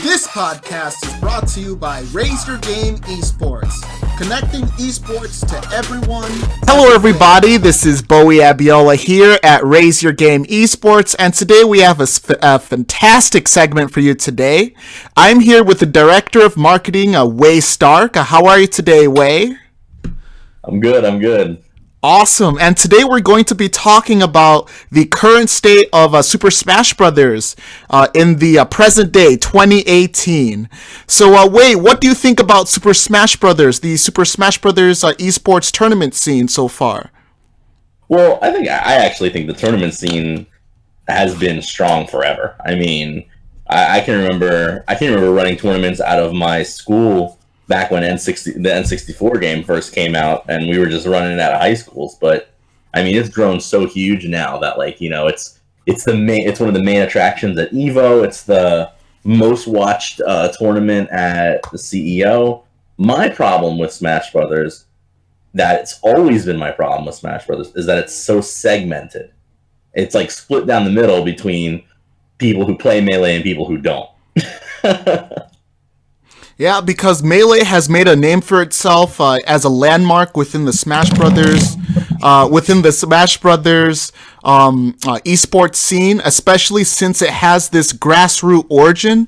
This podcast is brought to you by Raise Your Game Esports, connecting esports to everyone. Hello everybody, this is Bowie Abiola here at Raise Your Game Esports, and today we have a fantastic segment for you today. I'm here with the Director of Marketing, Wei Stark. How are you today, Wei? I'm good. Awesome, and today we're going to be talking about the current state of Super Smash Brothers in the present day, 2018. So, Wei, what do you think about Super Smash Brothers, the Super Smash Brothers esports tournament scene so far? Well, I actually think the tournament scene has been strong forever. I mean, I can remember running tournaments out of my school back when the N64 game first came out, and we were just running it out of high schools. But I mean, it's grown so huge now that, like, you know, it's one of the main attractions at Evo. It's the most watched tournament at the CEO. My problem with Smash Brothers, that it's always been my problem with Smash Brothers, is that it's so segmented. It's like split down the middle between people who play Melee and people who don't. Yeah, because Melee has made a name for itself as a landmark within the Smash Brothers, esports scene, especially since it has this grassroots origin,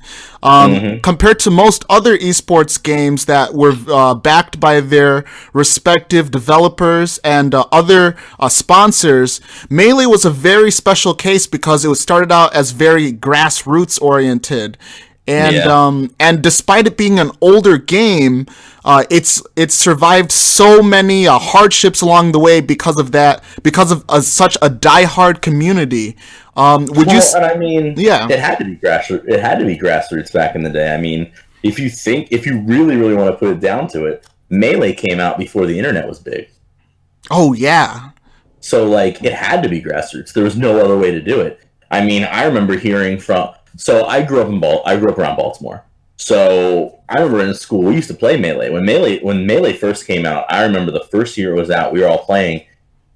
compared to most other esports games that were backed by their respective developers and other sponsors. Melee was a very special case because it was started out as very grassroots oriented. And despite it being an older game, it's survived so many hardships along the way because of such a diehard community. It had to be grassroots. It had to be grassroots back in the day. I mean, if you really, really want to put it down to it, Melee came out before the internet was big. Oh yeah. So, like, it had to be grassroots. There was no other way to do it. I mean, I remember hearing from. So I grew up around Baltimore. So I remember in school we used to play Melee. When Melee first came out, I remember the first year it was out, we were all playing,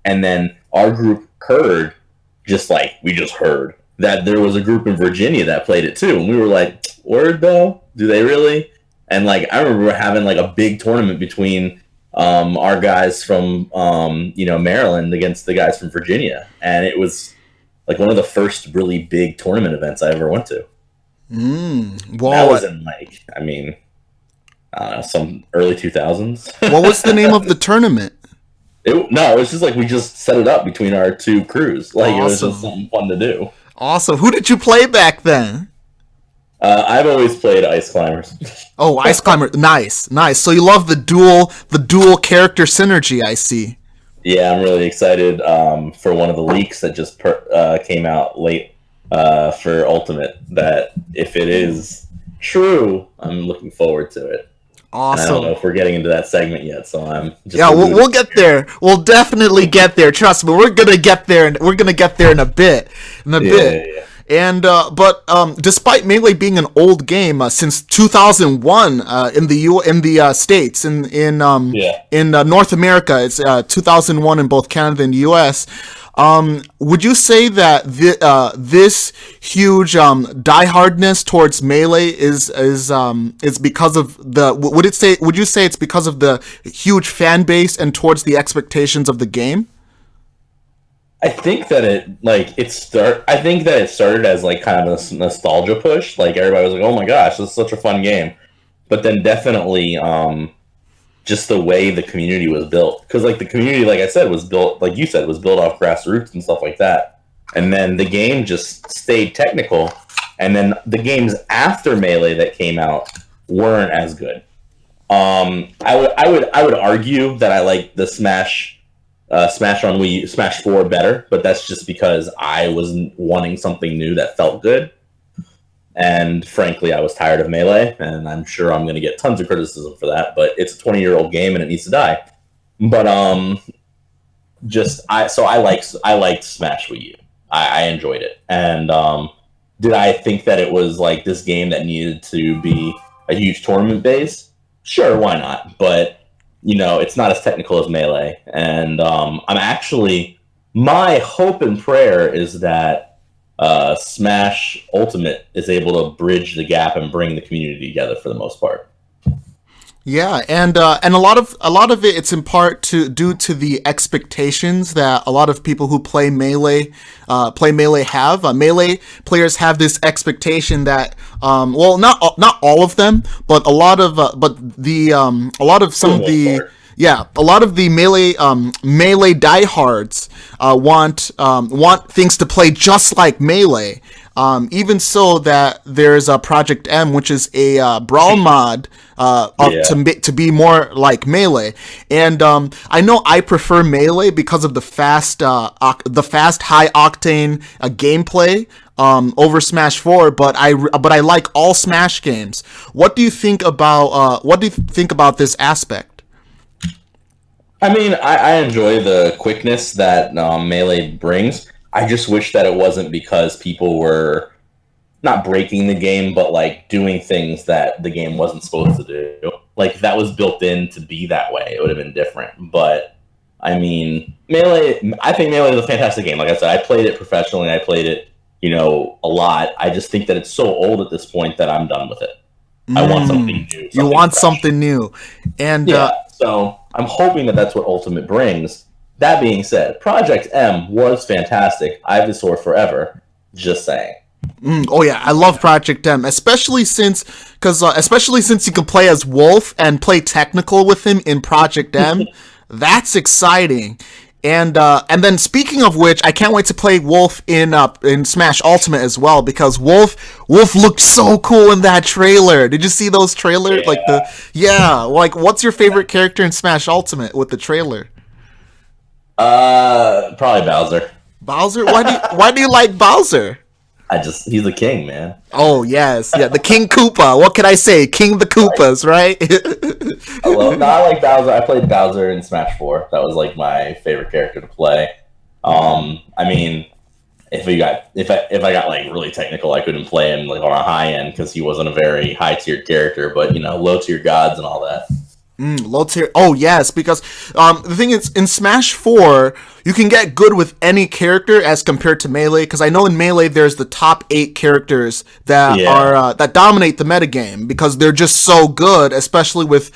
and then our group heard, we just heard that there was a group in Virginia that played it too, and we were like, "Word though? Do they really?" And like I remember having like a big tournament between our guys from Maryland against the guys from Virginia, and it was like one of the first really big tournament events I ever went to. Well, that was in some early 2000s. What was the name of the tournament? It was just like we just set it up between our two crews. Like Awesome. It was just something fun to do. Awesome. Who did you play back then? I've always played Ice Climbers. Oh, Ice Climber. Nice. So you love the dual character synergy, I see. Yeah, I'm really excited for one of the leaks that just came out late for Ultimate. That if it is true, I'm looking forward to it. Awesome. And I don't know if we're getting into that segment yet, so I'm just... Yeah, we'll get there. We'll definitely get there. Trust me, we're gonna get there. We're gonna get there in a bit. Yeah. And but despite Melee being an old game since 2001 in the States, in North America, it's 2001 in both Canada and the US. Would you say that this huge diehardness towards Melee is because of the would you say it's because of the huge fan base and towards the expectations of the game? I think that it started as like kind of a nostalgia push. Like everybody was like, "Oh my gosh, this is such a fun game," but then definitely just the way the community was built. Because like the community, like I said, was built, like you said, was built off grassroots and stuff like that. And then the game just stayed technical. And then the games after Melee that came out weren't as good. I would argue that I like the Smash on Wii, Smash 4 better, but that's just because I was wanting something new that felt good. And frankly, I was tired of Melee, and I'm sure I'm going to get tons of criticism for that, but it's a 20-year-old game and it needs to die. But I liked Smash Wii U. I enjoyed it. And did I think that it was like this game that needed to be a huge tournament base? Sure, why not? But it's not as technical as Melee. And my hope and prayer is that Smash Ultimate is able to bridge the gap and bring the community together for the most part. Yeah, and a lot of it, it's in part due to the expectations that a lot of people who play Melee have. Melee players have this expectation that well, not all of them, but a lot of a lot of some of the Part. yeah, a lot of the melee diehards want things to play just like Melee. Even so, that there's a Project M, which is a brawl mod to be more like Melee, and I know I prefer Melee because of the fast high octane gameplay over Smash 4, but I like all Smash games. What do you think about this aspect? I mean, I enjoy the quickness that Melee brings. I just wish that it wasn't because people were not breaking the game, but like doing things that the game wasn't supposed to do. Like if that was built in to be that way, it would have been different. But I mean, I think Melee is a fantastic game. Like I said, I played it professionally. I played it, a lot. I just think that it's so old at this point that I'm done with it. I want something new. You want fresh. Something new, and So I'm hoping that that's what Ultimate brings. That being said, Project M was fantastic. Ivysaur forever. Just saying. Oh yeah, I love Project M, especially since you can play as Wolf and play technical with him in Project M. That's exciting. And then speaking of which, I can't wait to play Wolf in Smash Ultimate as well, because Wolf looked so cool in that trailer. Did you see those trailers? Like what's your favorite character in Smash Ultimate with the trailer? Probably Bowser. Bowser? Why do you like Bowser? He's the king, man. Oh yes, yeah, the King Koopa. What can I say? King the Koopas, right? I like Bowser. I played Bowser in Smash 4. That was like my favorite character to play. I mean, if I got like really technical, I couldn't play him like on a high end because he wasn't a very high tiered character. But low tier gods and all that. Low tier. Oh yes, because the thing is, in Smash 4, you can get good with any character as compared to Melee. Because I know in Melee there's the top 8 characters that are that dominate the metagame because they're just so good, especially with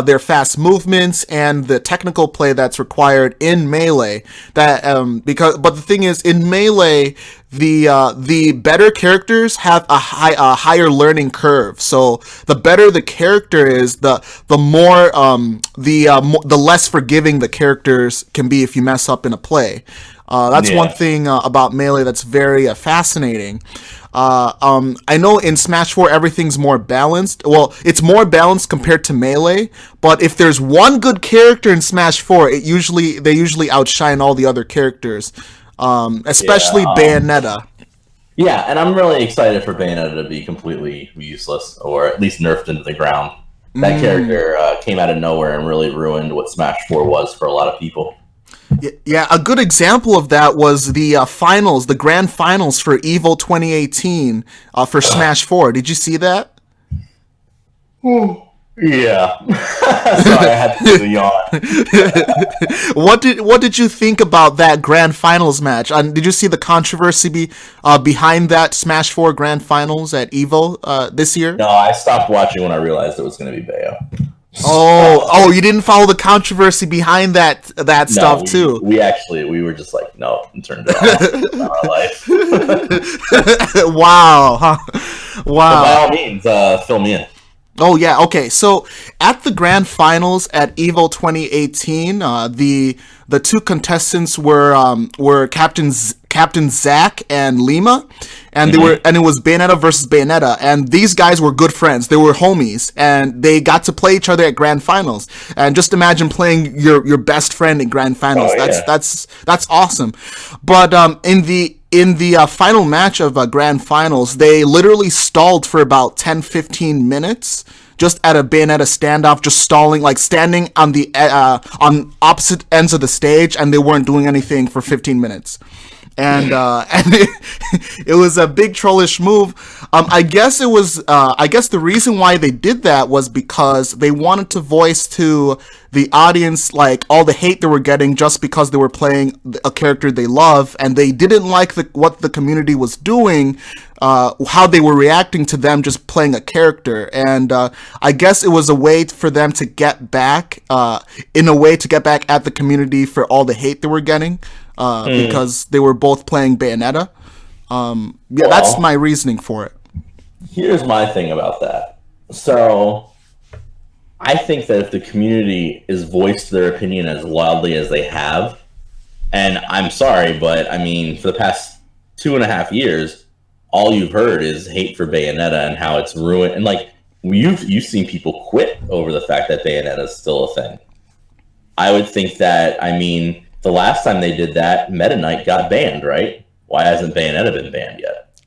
their fast movements and the technical play that's required in Melee. But the thing is, in Melee, the better characters have a higher learning curve. So the better the character is, the less forgiving the characters can be if you mess up in a play. That's one thing about Melee that's very fascinating. I know in Smash 4 everything's more balanced. Well, it's more balanced compared to Melee, but if there's one good character in Smash 4, they usually outshine all the other characters, especially Bayonetta. Yeah, and I'm really excited for Bayonetta to be completely useless, or at least nerfed into the ground. That character came out of nowhere and really ruined what Smash 4 was for a lot of people. Yeah, a good example of that was the grand finals for EVO 2018 for Smash 4. Did you see that? Yeah. Sorry, I had to do the yawn. What did you think about that grand finals match? Did you see the controversy behind that Smash 4 grand finals at EVO this year? No, I stopped watching when I realized it was going to be Bayo. Oh, you didn't follow the controversy behind that stuff too. We were just like, no, and turned it off. Not our life. Wow. Huh. Wow. But by all means, fill me in. Oh yeah, okay. So at the grand finals at EVO 2018, the two contestants were Captain Zach and Lima, and it was Bayonetta versus Bayonetta, and these guys were good friends. They were homies, and they got to play each other at grand finals. And just imagine playing your best friend in grand finals. That's awesome. But in the final match of grand finals, they literally stalled for about 10-15 minutes just at a Bayonetta standoff, just stalling, like standing on the on opposite ends of the stage, and they weren't doing anything for 15 minutes. And it was a big trollish move. I guess the reason why they did that was because they wanted to voice to the audience, like all the hate they were getting just because they were playing a character they love, and they didn't like what the community was doing, how they were reacting to them just playing a character. And I guess it was a way for them to get back, in a way to get back at the community for all the hate they were getting, because they were both playing Bayonetta. That's my reasoning for it. Here's my thing about that. So, I think that if the community is voiced their opinion as loudly as they have, and I'm sorry, but I mean, for the past 2.5 years, all you've heard is hate for Bayonetta and how it's ruined. And like, you've seen people quit over the fact that Bayonetta is still a thing. I would think that, I mean, the last time they did that, Meta Knight got banned, right? Why hasn't Bayonetta been banned yet?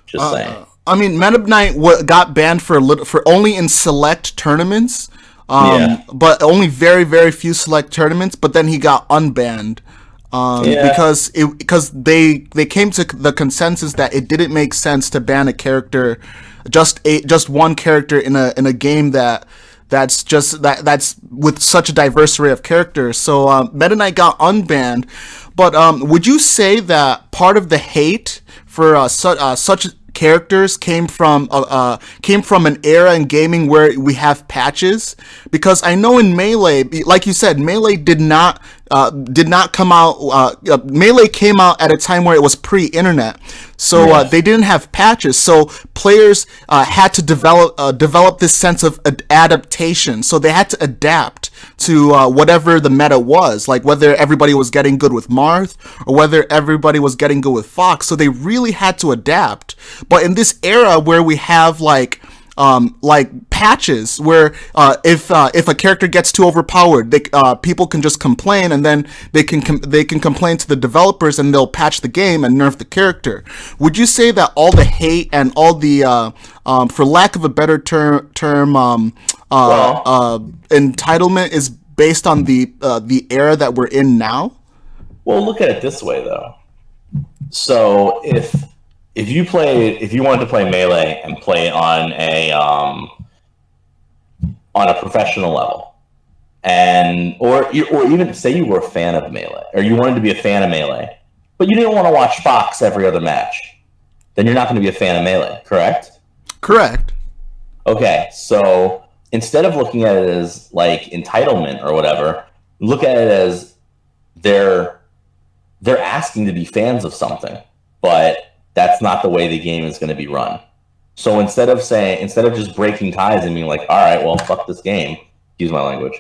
Just saying. I mean, Meta Knight got banned for only in select tournaments, but only very, very few select tournaments. But then he got unbanned because they came to the consensus that it didn't make sense to ban a character, just one character in a game that's with such a diverse array of characters. So Meta Knight got unbanned. But would you say that part of the hate for such characters came from an era in gaming where we have patches? Because I know in Melee, like you said, Melee did not come out. Melee came out at a time where it was pre-internet, so they didn't have patches. So players had to develop this sense of adaptation. So they had to adapt to whatever the meta was, like whether everybody was getting good with Marth or whether everybody was getting good with Fox. So they really had to adapt. But in this era where we have like patches where if a character gets too overpowered, people can just complain, and then they can complain to the developers, and they'll patch the game and nerf the character. Would you say that all the hate and all the for lack of a better term entitlement is based on the era that we're in now? Well, look at it this way, though. So if you wanted to play Melee and play on a professional level, or even say you were a fan of Melee, or you wanted to be a fan of Melee, but you didn't want to watch Fox every other match, then you're not going to be a fan of Melee, correct? Correct. Okay, so instead of looking at it as like entitlement or whatever, look at it as they're asking to be fans of something, but that's not the way the game is going to be run. So instead of just breaking ties and being like, all right, well, fuck this game, excuse my language.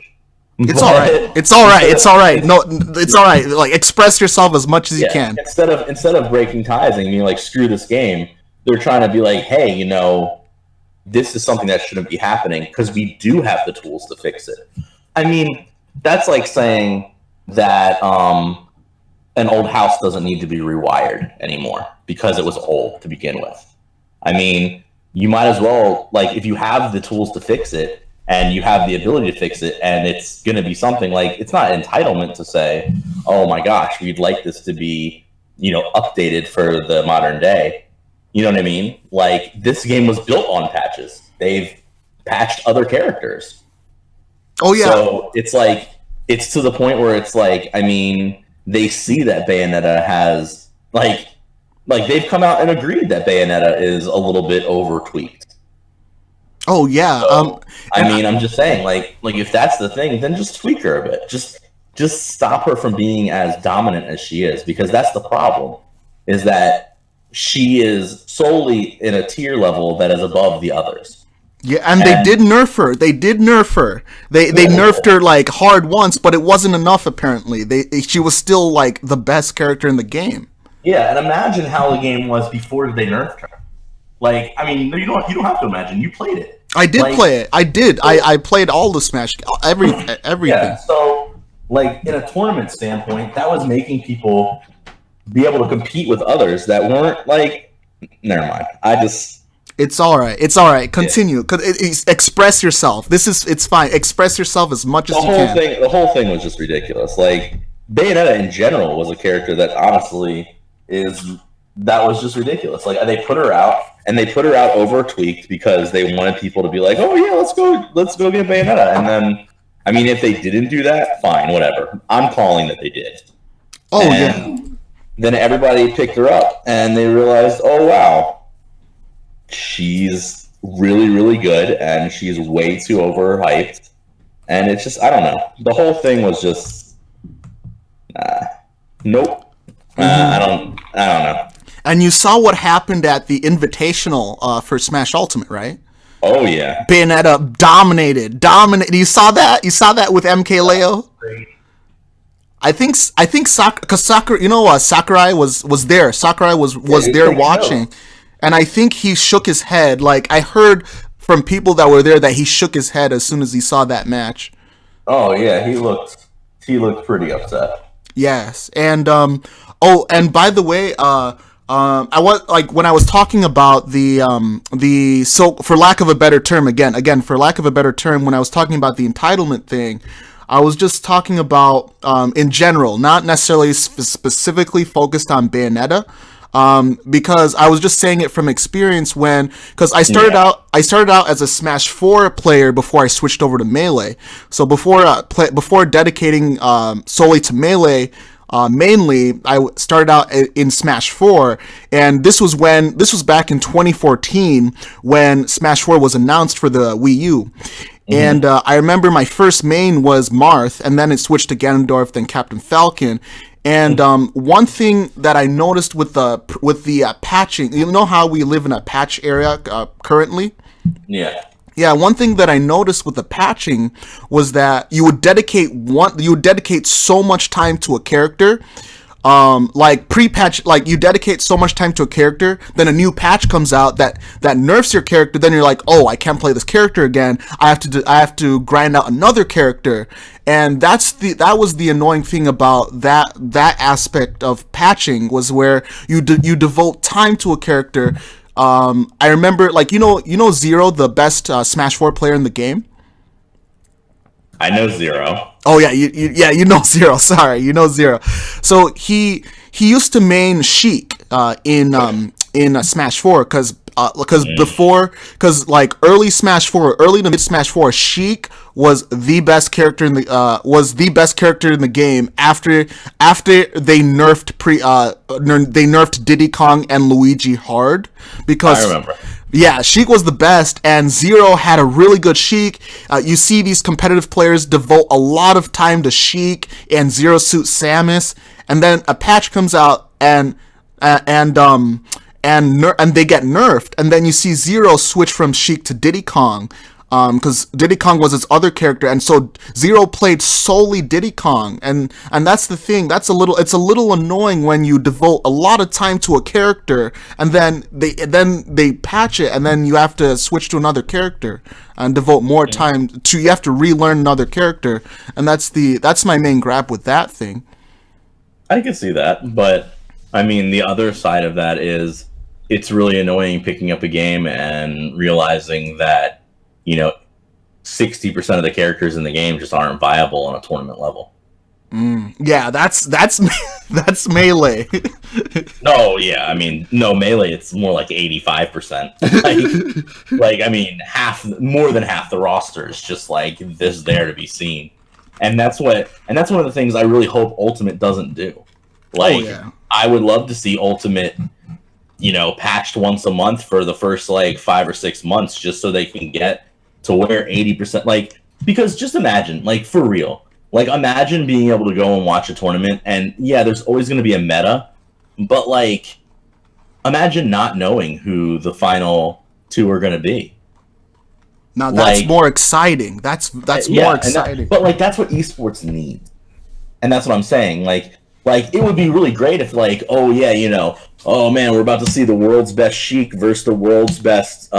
It's all right. It's all right. It's all right. No, it's all right. Like, express yourself as much as you can. Instead of breaking ties and being like, screw this game, they're trying to be like, hey, this is something that shouldn't be happening because we do have the tools to fix it. I mean, that's like saying that an old house doesn't need to be rewired anymore because it was old to begin with. I mean, you might as well, like, if you have the tools to fix it and you have the ability to fix it, and it's going to be something like, it's not entitlement to say, oh my gosh, we'd like this to be, updated for the modern day. You know what I mean? Like, this game was built on patches. They've patched other characters. Oh yeah. So it's like, it's to the point where it's like, I mean, they see that Bayonetta has, like they've come out and agreed that Bayonetta is a little bit over tweaked. Oh yeah. So, I'm just saying, like if that's the thing, then just tweak her a bit. Just stop her from being as dominant as she is, because that's the problem, is that she is solely in a tier level that is above the others. Yeah, and they did nerf her. They nerfed her like hard once, but it wasn't enough apparently. She was still like the best character in the game. Yeah, and imagine how the game was before they nerfed her. Like, I mean, you don't have to imagine. You played it. I did play it. I did. I played all the Smash, everything. Yeah. So, like, in a tournament standpoint, that was making people be able to compete with others that weren't like. Never mind. It's all right. It's all right. Continue. Express yourself. It's fine. Express yourself as much as you can. The whole thing was just ridiculous. Like, Bayonetta in general was a character that honestly was just ridiculous. Like, they put her out, and they put her out over tweaked because they wanted people to be like, oh yeah, let's go get Bayonetta. And then I mean, if they didn't do that, fine, whatever. I'm calling that they did. Oh, And yeah. then everybody picked her up, and they realized, oh, wow, she's really, really good, and she's way too overhyped. And it's just, I don't know. The whole thing was just, nope. I don't know. And you saw what happened at the Invitational for Smash Ultimate, right? Oh, yeah. Bayonetta dominated. You saw that? You saw that with MKLeo? I think because Sakurai, Sakurai was there. Sakurai was there watching, and I think he shook his head. Like, I heard from people that were there that he shook his head as soon as he saw that match. Oh yeah, he looked pretty upset. Yes, and and by the way, I was like, when I was talking about so for lack of a better term, again for lack of a better term, when I was talking about the entitlement thing, I was just talking about in general, not necessarily specifically focused on Bayonetta. Because I was just saying it from experience because I started out as a Smash 4 player before I switched over to Melee. So before dedicating solely to Melee, mainly I started out in Smash 4, and this was back in 2014 when Smash 4 was announced for the Wii U. And I remember my first main was Marth, and then it switched to Ganondorf, then Captain Falcon. And one thing that I noticed with the patching, you know how we live in a patch area currently? Yeah. Yeah, one thing that I noticed with the patching was that you would dedicate so much time to a character. Like pre-patch, like you dedicate so much time to a character, then a new patch comes out that nerfs your character. Then you're like, oh, I can't play this character again. I have to grind out another character, and that was the annoying thing about that aspect of patching, was where you devote time to a character. I remember, like, you know Zero, the best Smash 4 player in the game. I know Zero. Oh yeah, you know Zero. Sorry, you know Zero. So he used to main Sheik in Smash 4 because like early to mid Smash 4, Sheik was the best character in the game after they nerfed Diddy Kong and Luigi hard, because I remember. Yeah, Sheik was the best, and Zero had a really good Sheik. You see these competitive players devote a lot of time to Sheik and Zero Suit Samus, and then a patch comes out and they get nerfed, and then you see Zero switch from Sheik to Diddy Kong, because Diddy Kong was his other character, and so Zero played solely Diddy Kong, and that's the thing. It's a little annoying when you devote a lot of time to a character, and then they patch it, and then you have to switch to another character and devote more time to. You have to relearn another character, and that's my main gripe with that thing. I can see that, but I mean, the other side of that is it's really annoying picking up a game and realizing that 60% of the characters in the game just aren't viable on a tournament level. Yeah, that's Melee. No, yeah, I mean, no, Melee, it's more like 85%. Like I mean, more than half the roster is just like this there to be seen, and that's one of the things I really hope Ultimate doesn't do. Like, I would love to see Ultimate, patched once a month for the first like 5 or 6 months, just so they can get to where 80%, like, because just imagine, like, for real, like, imagine being able to go and watch a tournament, and yeah, there's always going to be a meta, but like, imagine not knowing who the final two are going to be. Now that's more exciting. That's more exciting. But like, that's what esports needs, and that's what I'm saying. Like it would be really great if, like, oh yeah, oh man, we're about to see the world's best Sheik versus the world's best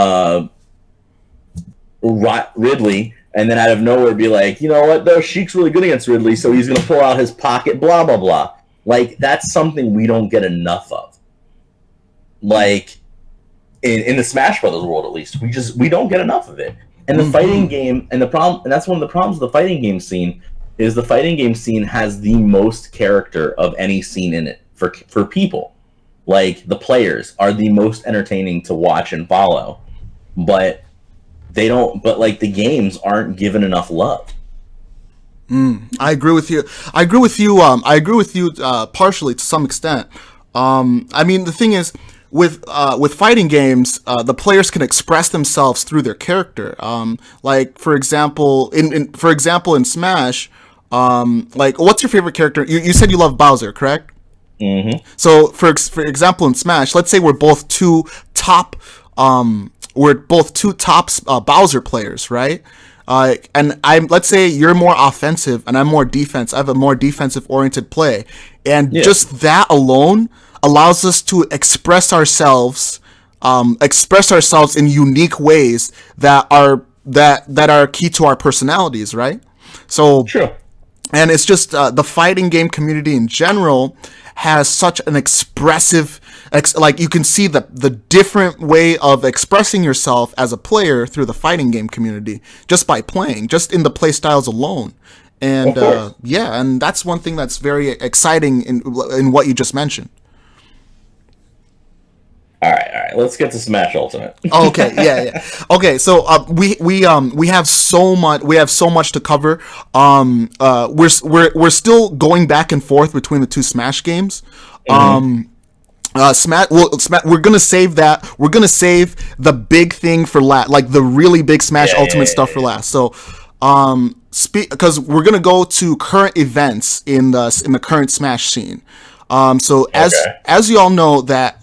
Ridley, and then out of nowhere be like, you know what, though, Sheik's really good against Ridley, so he's going to pull out his pocket, blah, blah, blah. Like, that's something we don't get enough of. Like, in the Smash Brothers world, at least, we don't get enough of it. And the fighting game, and that's one of the problems with the fighting game scene, is the fighting game scene has the most character of any scene in it for people. Like, the players are the most entertaining to watch and follow, but like, the games aren't given enough love. I agree with you. I agree with you. I agree with you partially to some extent. I mean, the thing is, with fighting games, the players can express themselves through their character. Like for example, in Smash, like what's your favorite character? You said you love Bowser, correct? Mm-hmm. So for example, in Smash, let's say we're both two top Bowser players, right? And let's say you're more offensive and I'm more defense. I have a more defensive oriented play, and just that alone allows us to express ourselves in unique ways that are key to our personalities, right? So, True. and it's just the fighting game community in general has such an expressive, like you can see the different way of expressing yourself as a player through the fighting game community just by playing, just in the play styles alone. And and that's one thing that's very exciting in what you just mentioned. All right. Let's get to Smash Ultimate. Okay, yeah. Okay, so we have so much to cover. We're still going back and forth between the two Smash games. We're gonna save that. We're gonna save the big thing for last, like the really big Smash Ultimate stuff for last. So, because we're gonna go to current events in the current Smash scene. As you all know that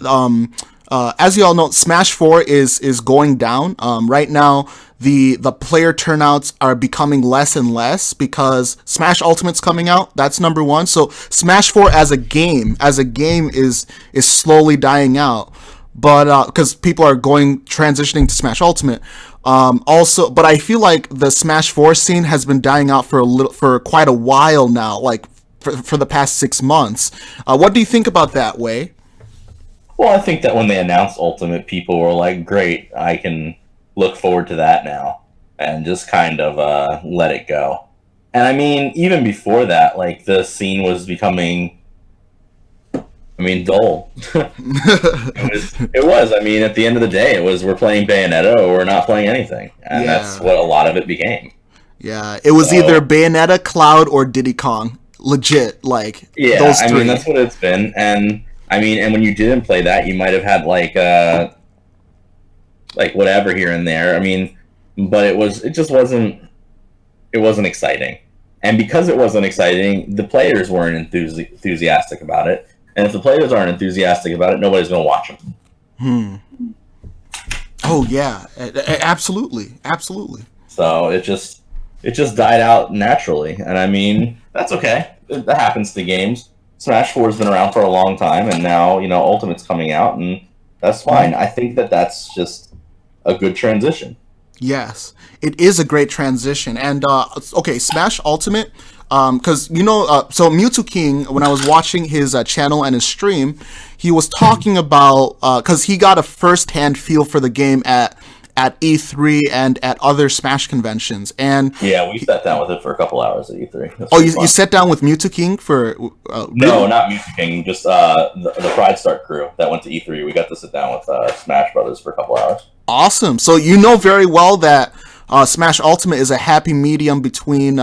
Smash 4 is going down. Right now, the player turnouts are becoming less and less because Smash Ultimate's coming out. That's number one. So Smash 4 as a game is slowly dying out. But because people are transitioning to Smash Ultimate. But I feel like the Smash 4 scene has been dying out for quite a while now, like for the past 6 months. What do you think about that, Wei? Well, I think that when they announced Ultimate, people were like, great, I can look forward to that now, and just kind of let it go. And I mean, even before that, like, the scene was becoming, dull. It was. I mean, at the end of the day, it was, we're playing Bayonetta or we're not playing anything. And that's what a lot of it became. Yeah, it was either Bayonetta, Cloud, or Diddy Kong. Legit, like, those three. I mean, that's what it's been, and and when you didn't play that, you might have had like whatever here and there. I mean, but it wasn't exciting. And because it wasn't exciting, the players weren't enthusiastic about it. And if the players aren't enthusiastic about it, nobody's going to watch them. Oh yeah, absolutely. So it just died out naturally. And I mean, that's okay. That happens to games. Smash 4 has been around for a long time, and now, Ultimate's coming out, and that's fine. I think that that's just a good transition. Yes, it is a great transition. And, Smash Ultimate, because, so Mewtwo King, when I was watching his channel and his stream, he was talking about, because he got a first-hand feel for the game at E3 and at other Smash conventions, and we sat down with it for a couple hours at E3. You sat down with Mewtwo King for no, not Mewtwo King, just the Pride Start crew that went to E3. We got to sit down with Smash Brothers for a couple hours. Awesome. So you know very well that Smash Ultimate is a happy medium between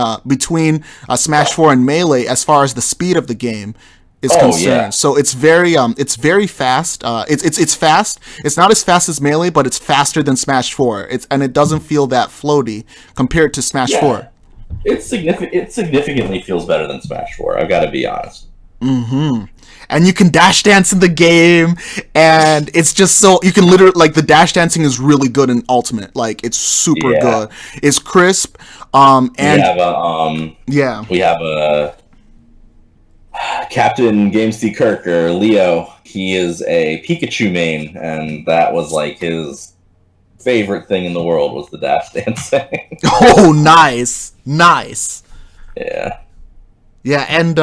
Smash 4 and Melee as far as the speed of the game is concerned. Yeah. So it's very fast. It's fast. It's not as fast as Melee, but it's faster than Smash 4. It doesn't feel that floaty compared to Smash 4. It significantly feels better than Smash 4. I've got to be honest. Mm-hmm. And you can dash dance in the game, and it's just so you can literally, like, the dash dancing is really good in Ultimate. Like, it's super good. It's crisp. And we have a Captain Games D. Kirk, or Leo. He is a Pikachu main, and that was like his favorite thing in the world was the dash dancing. Oh, nice. Yeah. Yeah, and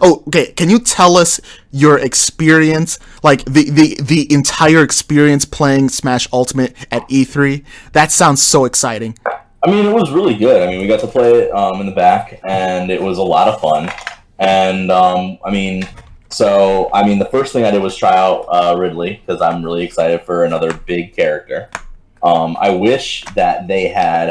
okay, can you tell us your experience, like the entire experience playing Smash Ultimate at E3? That sounds so exciting. I mean, it was really good. I mean, we got to play it in the back, and it was a lot of fun. And the first thing I did was try out Ridley, because I'm really excited for another big character. I wish that they had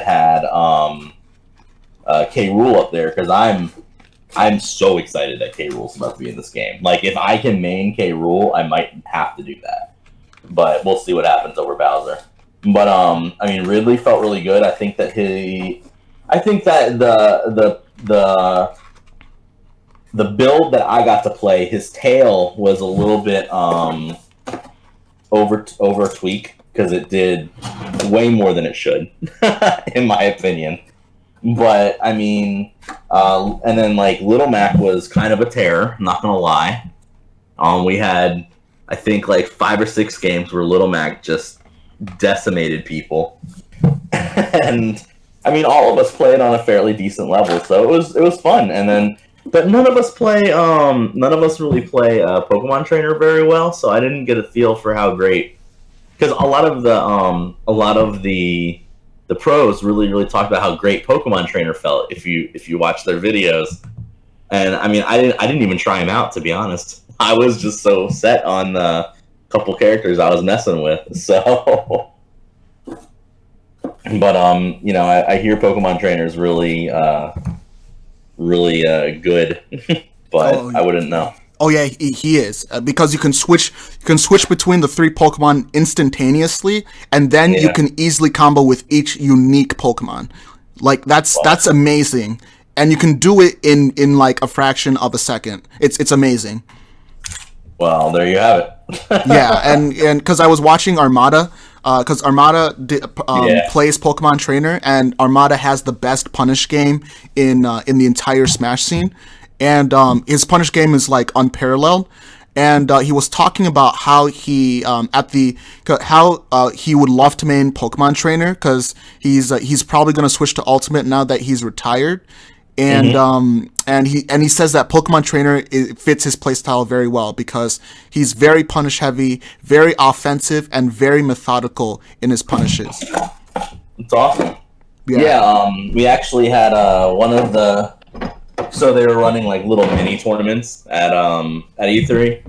K. Rool up there because I'm so excited that K. Rool's about to be in this game. Like, if I can main K. Rool, I might have to do that. But we'll see what happens over Bowser. But I mean, Ridley felt really good. I think that the build that I got to play, his tail was a little bit over tweak because it did way more than it should, in my opinion. But I mean, and then like Little Mac was kind of a terror. I'm not gonna lie. We had, I think, like 5 or 6 games where Little Mac just decimated people, and I mean, all of us played on a fairly decent level, so it was fun. And then, but none of us really play Pokemon Trainer very well, so I didn't get a feel for how great. Because a lot of the pros really talked about how great Pokemon Trainer felt if you watch their videos. And I mean, I didn't even try him out, to be honest. I was just so set on the couple characters I was messing with. So, but you know, I hear Pokemon Trainer is really good, but I wouldn't know. Oh yeah, he is, because you can switch between the 3 Pokemon instantaneously, and then you can easily combo with each unique Pokemon. Like that's amazing, and you can do it in like a fraction of a second. It's amazing. Well, there you have it. Yeah, and because I was watching Armada, because Armada plays Pokemon Trainer, and Armada has the best punish game in the entire Smash scene. And his punish game is like unparalleled. And he was talking about how he he would love to main Pokemon Trainer because he's probably going to switch to Ultimate now that he's retired. And and he says that Pokemon Trainer fits his playstyle very well because he's very punish heavy, very offensive, and very methodical in his punishes. It's awesome. Yeah, we actually had one of the. So they were running like little mini tournaments at E3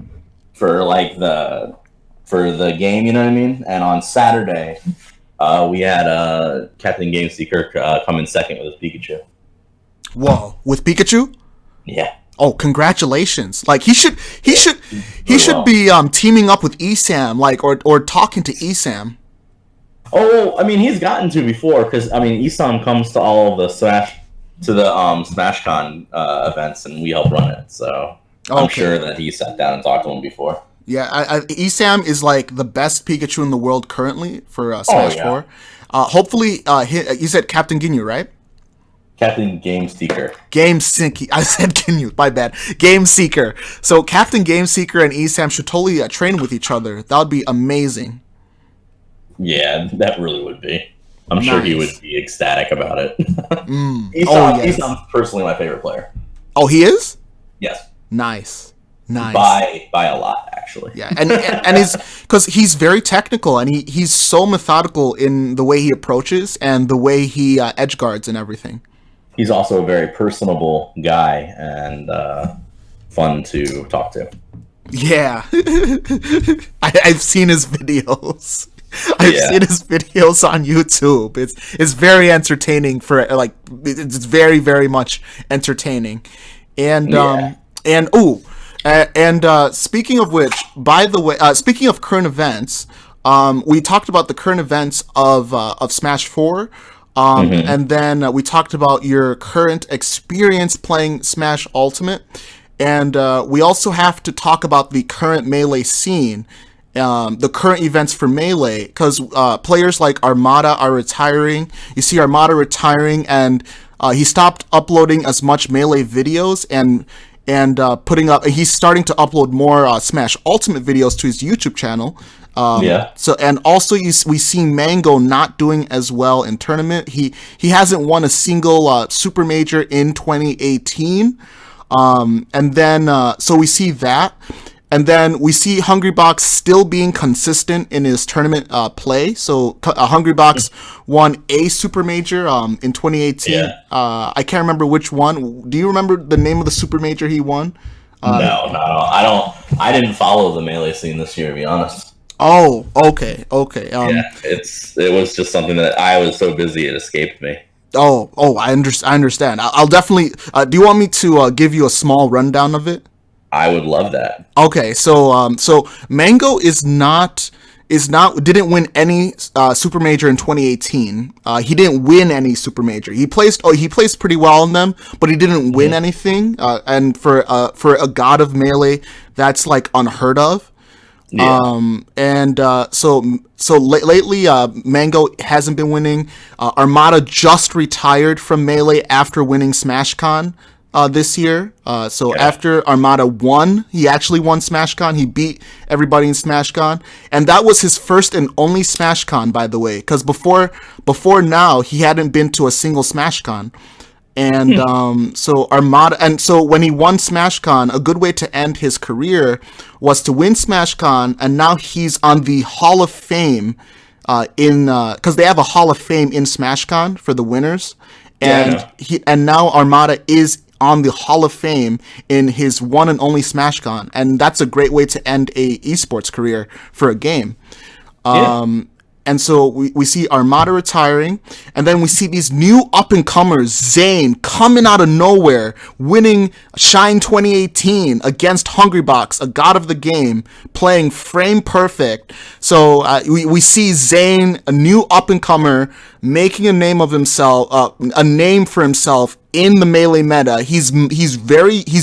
for the game, you know what I mean? And on Saturday, we had Captain Game Seeker come in second with his Pikachu. Whoa, with Pikachu? Yeah. Oh, congratulations! Like he should be teaming up with ESAM, like or talking to ESAM. Oh, I mean, he's gotten to before because I mean, ESAM comes to all of the SmashCon events, and we help run it. So I'm sure that he sat down and talked to him before. Yeah, ESAM is like the best Pikachu in the world currently for Smash 4. Hopefully, you said Captain Ginyu, right? Captain Game Seeker. Game Seeker. I said Ginyu, my bad. Game Seeker. So Captain Game Seeker and ESAM should totally train with each other. That would be amazing. Yeah, that really would be. I'm sure he would be ecstatic about it. Esam's personally my favorite player. Oh, he is? Yes. Nice. By a lot, actually. Yeah, and he's because he's very technical and he's so methodical in the way he approaches and the way he edge guards and everything. He's also a very personable guy and fun to talk to. Yeah, I've seen his videos. I've seen his videos on YouTube. It's very entertaining for like it's very very much entertaining, and speaking of which, by the way, speaking of current events, we talked about the current events of Smash 4. And then we talked about your current experience playing Smash Ultimate, and we also have to talk about the current Melee scene, the current events for Melee, because players like Armada are retiring. You see Armada retiring, and he stopped uploading as much Melee videos, and putting up. He's starting to upload more Smash Ultimate videos to his YouTube channel. So and also we see Mango not doing as well in tournament. He hasn't won a single Super Major in 2018. And then so we see that, and then we see Hungrybox still being consistent in his tournament play. So Hungrybox won a Super Major in 2018. Yeah. I can't remember which one. Do you remember the name of the Super Major he won? No, I don't. I didn't follow the Melee scene this year, to be honest. Oh, okay. It was just something that I was so busy it escaped me. I understand. I'll definitely. Do you want me to give you a small rundown of it? I would love that. Okay, so Mango didn't win any super major in 2018. He didn't win any super major. He placed pretty well in them, but he didn't win anything. And for a god of Melee, that's like unheard of. Yeah. Lately, Mango hasn't been winning. Armada just retired from Melee after winning SmashCon this year. After Armada won, he actually won SmashCon. He beat everybody in SmashCon, and that was his first and only SmashCon, by the way. Because before now, he hadn't been to a single SmashCon. And so when he won SmashCon, a good way to end his career was to win SmashCon, and now he's on the Hall of Fame because they have a Hall of Fame in SmashCon for the winners, and now Armada is on the Hall of Fame in his one and only SmashCon, and that's a great way to end a esports career for a game. And so we see Armada retiring, and then we see these new up-and-comers, Zane, coming out of nowhere, winning Shine 2018 against Hungrybox, a god of the game, playing frame perfect. So we see Zane, a new up-and-comer, making a name for himself in the Melee meta. He's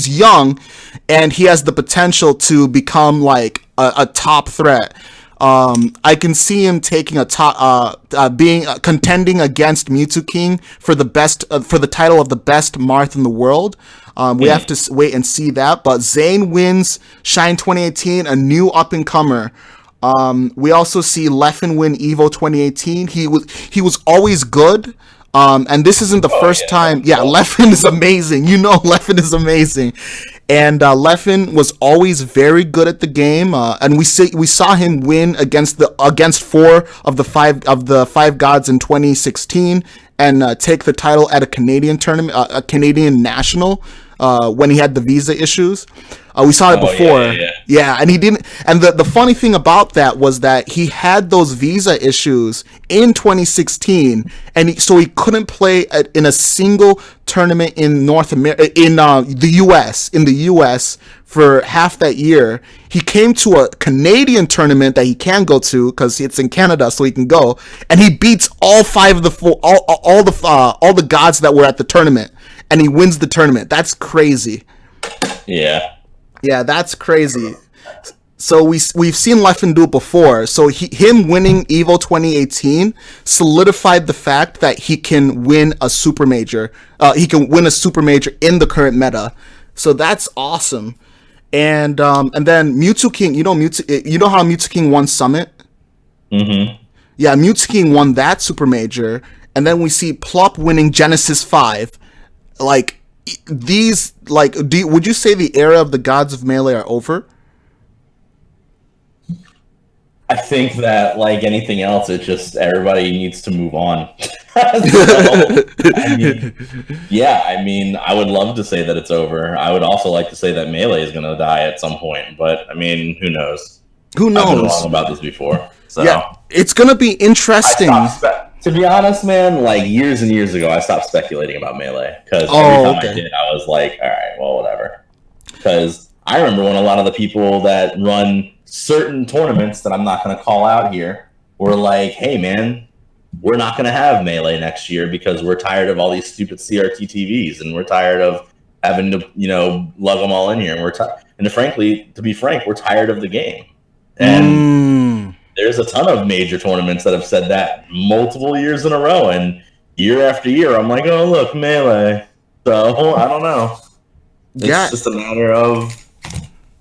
young, and he has the potential to become like a top threat. I can see him taking contending against Mewtwo King for the title of the best Marth in the world. We have to wait and see that. But Zane wins Shine 2018, a new up and comer. We also see Leffen win Evo 2018. He was always good. And this isn't the first time. Yeah, Leffen is amazing. Leffen is amazing. And Leffen was always very good at the game. And we saw him win against four of the five gods in 2016 and take the title at a Canadian tournament, a Canadian national, when he had the visa issues. We saw it before. Yeah, and he didn't. And the funny thing about that was that he had those visa issues in 2016, and so he couldn't play in a single tournament in North America, in the U.S. for half that year. He came to a Canadian tournament that he can go to because it's in Canada, so he can go, and he beats all five of all the gods that were at the tournament, and he wins the tournament. That's crazy. Yeah, that's crazy. So we've seen Leffen do it before. So him winning Evo 2018 solidified the fact that he can win a super major. He can win a super major in the current meta. So that's awesome. And then Mewtwo King. You know how Mewtwo King won Summit? Mm-hmm. Yeah, Mewtwo King won that super major, and then we see Plup winning Genesis 5. Like. Would you say the era of the gods of Melee are over? I think that, like anything else, it's just everybody needs to move on. I would love to say that it's over. I would also like to say that Melee is going to die at some point, but I mean, who knows? I've been wrong about this before. So. Yeah, it's going to be interesting. To be honest, man, like years and years ago, I stopped speculating about Melee because every time I did, I was like, all right, well, whatever. Because I remember when a lot of the people that run certain tournaments that I'm not going to call out here were like, hey, man, we're not going to have Melee next year because we're tired of all these stupid CRT TVs and we're tired of having to, lug them all in here. And frankly, to be frank, we're tired of the game. And there's a ton of major tournaments that have said that multiple years in a row, and year after year, I'm like, oh, look, Melee. So, I don't know. It's just a matter of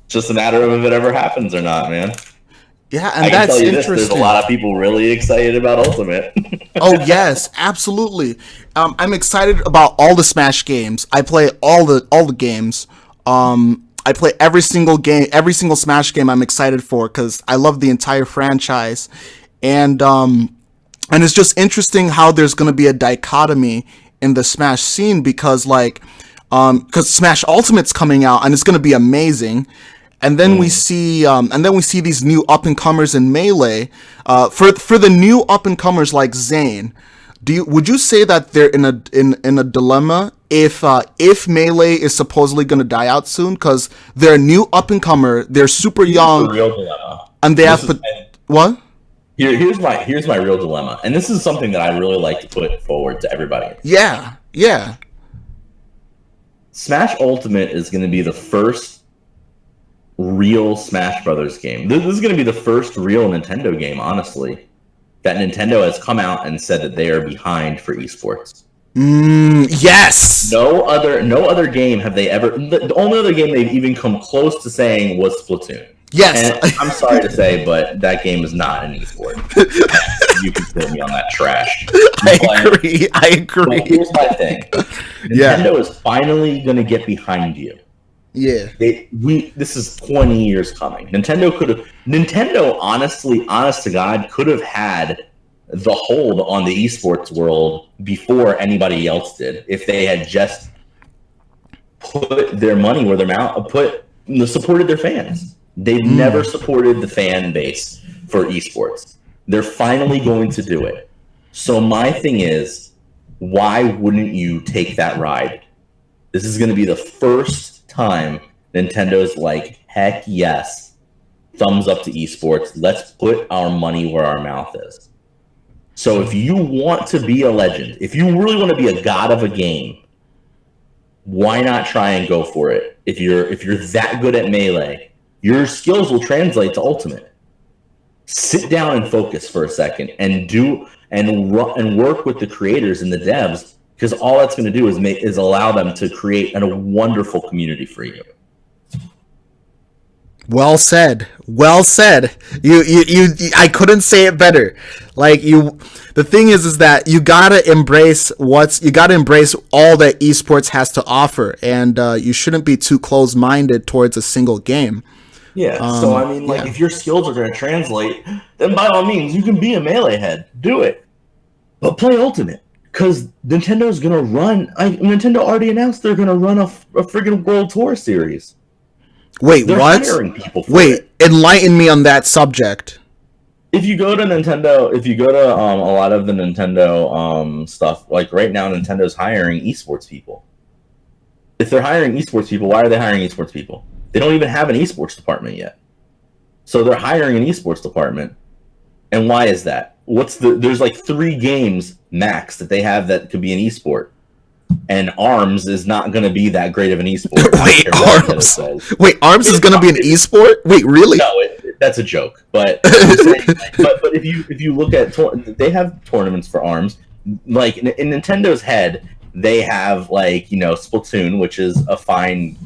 if it ever happens or not, man. Yeah, and that's interesting. There's a lot of people really excited about Ultimate. Oh, yes, absolutely. I'm excited about all the Smash games. I play all the games. I play every single Smash game I'm excited for because I love the entire franchise, and it's just interesting how there's going to be a dichotomy in the Smash scene because Smash Ultimate's coming out and it's going to be amazing, and then we see these new up and comers in Melee. For the new up and comers like Zane, would you say that they're in a dilemma if Melee is supposedly going to die out soon because they're a new up and comer, they're super young, the real dilemma, and they what? Here's my real dilemma, and this is something that I really like to put forward to everybody. Yeah. Smash Ultimate is going to be the first real Smash Brothers game. This is going to be the first real Nintendo game, honestly, that Nintendo has come out and said that they are behind for esports. Yes. No other game have they ever. The only other game they've even come close to saying was Splatoon. Yes. And I'm sorry to say, but that game is not an esport. You can quote me on that trash. I agree. But here's my thing. Nintendo is finally going to get behind you. Yeah. This is 20 years coming. Nintendo, honest to God, could have had the hold on the esports world before anybody else did if they had just put their money where their mouth, supported their fans. They've never supported the fan base for esports. They're finally going to do it. So my thing is, why wouldn't you take that ride? This is going to be the first time Nintendo's like, heck yes, thumbs up to esports. Let's put our money where our mouth is. So if you want to be a legend, if you really want to be a god of a game, why not try and go for it? If you're that good at Melee, your skills will translate to Ultimate. Sit down and focus for a second and work with the creators and the devs, because all that's going to do is allow them to create a wonderful community for you. Well said. You I couldn't say it better. The thing is that you gotta embrace all that esports has to offer, and you shouldn't be too close-minded towards a single game. Yeah. So I mean, if your skills are going to translate, then by all means, you can be a Melee head. Do it, but play Ultimate, because Nintendo's going to run. Nintendo already announced they're going to run a friggin' World Tour series. Wait, they're what? hiring people for it. Enlighten me on that subject. If you go to Nintendo, a lot of the Nintendo stuff, like right now, Nintendo's hiring esports people. If they're hiring esports people, why are they hiring esports people? They don't even have an esports department yet. So they're hiring an esports department. And why is that? There's like 3 games max that they have that could be an esport. And ARMS is not going to be that great of an esport. ARMS is going to be an esport? Wait, really? No, that's a joke. But but if you look at they have tournaments for ARMS. Like in Nintendo's head, they have Splatoon, which is a fine.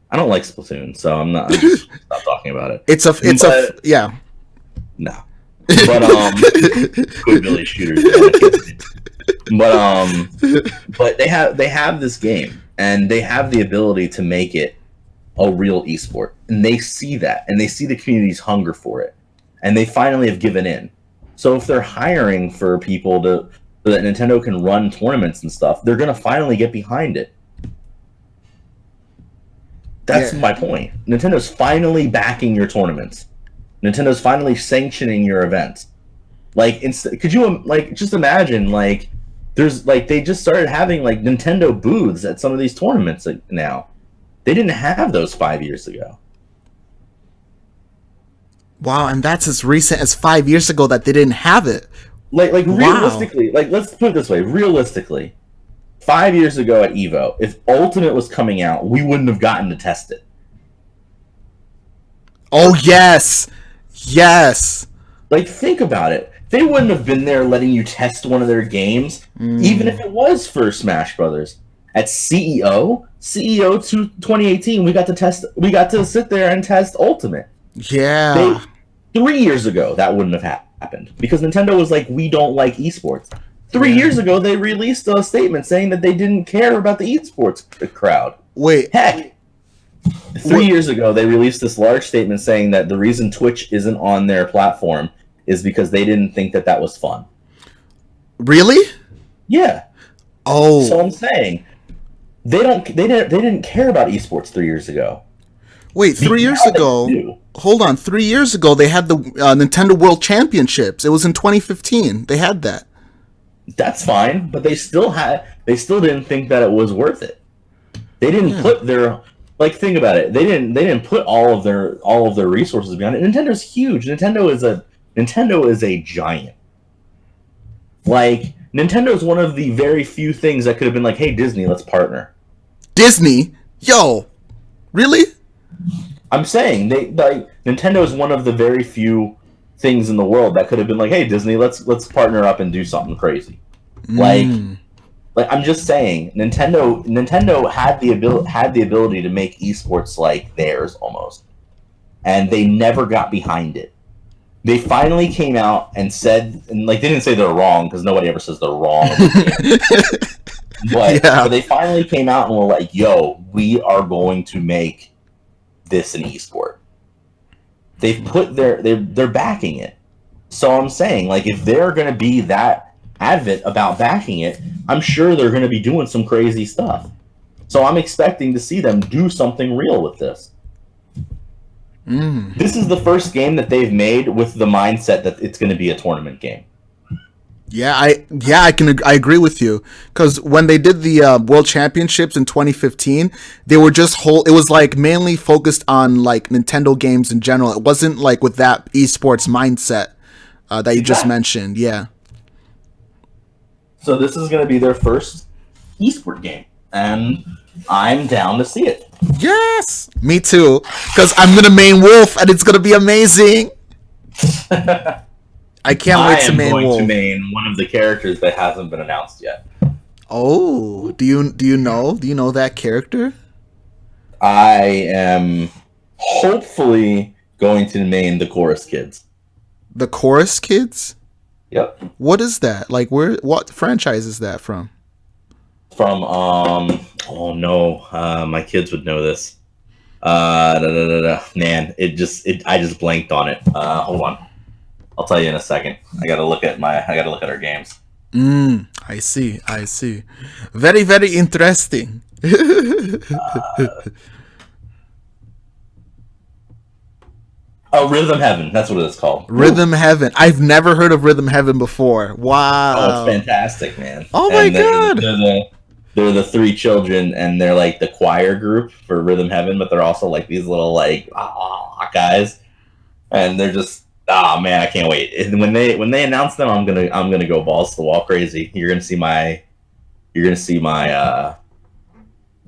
I don't like Splatoon, so I'm just not talking about it. Yeah. No. But good Billy shooters. But they have this game, and they have the ability to make it a real esport, and they see that, and they see the community's hunger for it, and they finally have given in. So if they're hiring for people so that Nintendo can run tournaments and stuff, they're going to finally get behind it. That's my point. Nintendo's finally backing your tournaments. Nintendo's finally sanctioning your events. Could you just imagine they just started having Nintendo booths at some of these tournaments now. They didn't have those 5 years ago. Wow, and that's as recent as 5 years ago that they didn't have it. Realistically, let's put it this way. Realistically, 5 years ago at EVO, if Ultimate was coming out, we wouldn't have gotten to test it. Oh, yes. Think about it. They wouldn't have been there letting you test one of their games, even if it was for Smash Brothers. At CEO 2018, we got to sit there and test Ultimate. Yeah. 3 years ago, that wouldn't have happened, because Nintendo was like, we don't like esports. 3 years ago, they released a statement saying that they didn't care about the esports crowd. Wait. Heck. 3 years ago, they released this large statement saying that the reason Twitch isn't on their platform is because they didn't think that was fun. Really? Yeah. Oh. So I'm saying they didn't care about esports 3 years ago. Wait, 3 years Now they ago. do. Hold on, 3 years ago they had the Nintendo World Championships. It was in 2015. They had that. That's fine, but they still didn't think that it was worth it. They didn't put their think about it. They didn't put all of their resources behind it. Nintendo's huge. Nintendo is a giant. Like, Nintendo is one of the very few things that could have been like, hey, Disney, let's partner. Disney? Yo, really? I'm saying Nintendo is one of the very few things in the world that could have been like, hey, Disney, let's partner up and do something crazy. Like I'm just saying, Nintendo had the ability to make esports like theirs almost, and they never got behind it. They finally came out and said, and they didn't say they're wrong, because nobody ever says they're wrong. But they finally came out and were like, yo, we are going to make this an esport. They've put they're backing it. So I'm saying, if they're going to be that adamant about backing it, I'm sure they're going to be doing some crazy stuff. So I'm expecting to see them do something real with this. This is the first game that they've made with the mindset that it's going to be a tournament game. I agree with you, because when they did the World Championships in 2015, they were just it was mainly focused on Nintendo games in general. It wasn't with that esports mindset that you just mentioned. Yeah. So this is going to be their first esport game, and I'm down to see it. Yes, me too, because I'm gonna main Wolf, and it's gonna be amazing. I can't wait to main Wolf. I am going to main one of the characters that hasn't been announced yet. Oh, do you know that character? I am hopefully going to main the Chorus Kids. The Chorus Kids? Yep. What is that? What franchise is that from? From oh no, my kids would know this. Man, I just blanked on it. Hold on. I'll tell you in a second. I gotta look at our games. I see. Very, very interesting. Rhythm Heaven. That's what it's called. Rhythm Heaven. I've never heard of Rhythm Heaven before. Wow. Oh, it's fantastic, man. Oh my god. They're the three children, and they're the choir group for Rhythm Heaven, but they're also these little guys, and they're just man, I can't wait. And when they announce them, I'm gonna go balls to the wall crazy. You're gonna see my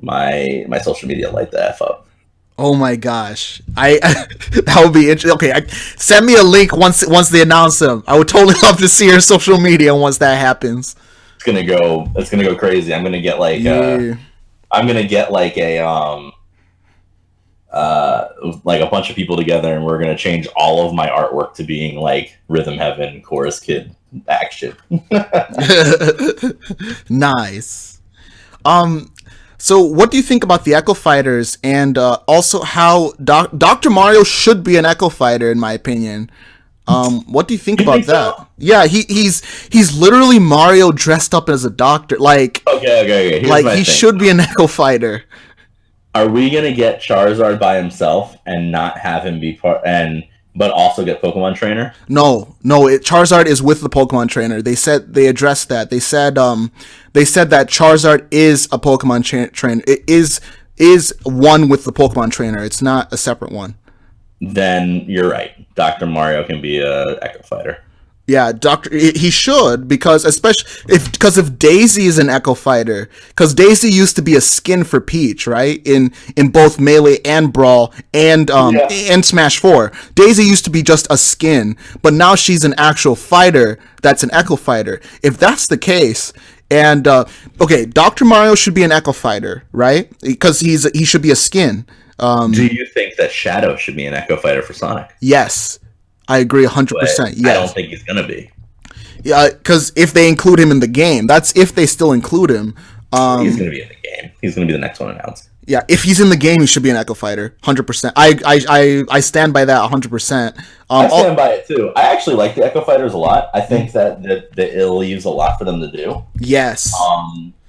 my social media light the F up. Oh my gosh, that would be interesting. Okay, send me a link once they announce them. I would totally love to see your social media once that happens. It's gonna go crazy. I'm gonna get a bunch of people together, and we're gonna change all of my artwork to being Rhythm Heaven Chorus Kid action. Nice. So what do you think about the Echo Fighters, and also how Dr. Mario should be an Echo Fighter, in my opinion? What do you think about that? So? Yeah, he's literally Mario dressed up as a doctor. Okay. Here's he should be an Echo Fighter. Are we gonna get Charizard by himself and not have him be but also get Pokemon Trainer? No. Charizard is with the Pokemon Trainer. They addressed that. They said that Charizard is a Pokemon trainer. It is one with the Pokemon Trainer. It's not a separate one. Then you're right. Dr. Mario can be a Echo Fighter. Yeah, he should, because if Daisy is an Echo Fighter, because Daisy used to be a skin for Peach, right? In both Melee and Brawl and Smash 4. Daisy used to be just a skin, but now she's an actual fighter that's an Echo Fighter. If that's the case, and Dr. Mario should be an Echo Fighter, right? Because he should be a skin. Do you think that Shadow should be an Echo Fighter for Sonic? Yes. I agree 100%. Yes. I don't think he's going to be. Yeah, because if they include him in the game, that's if they still include him. He's going to be in the game. He's going to be the next one announced. Yeah, if he's in the game, he should be an Echo Fighter, 100%. I stand by that 100%. I stand by it too. I actually like the Echo Fighters a lot. I think that it leaves a lot for them to do. Yes.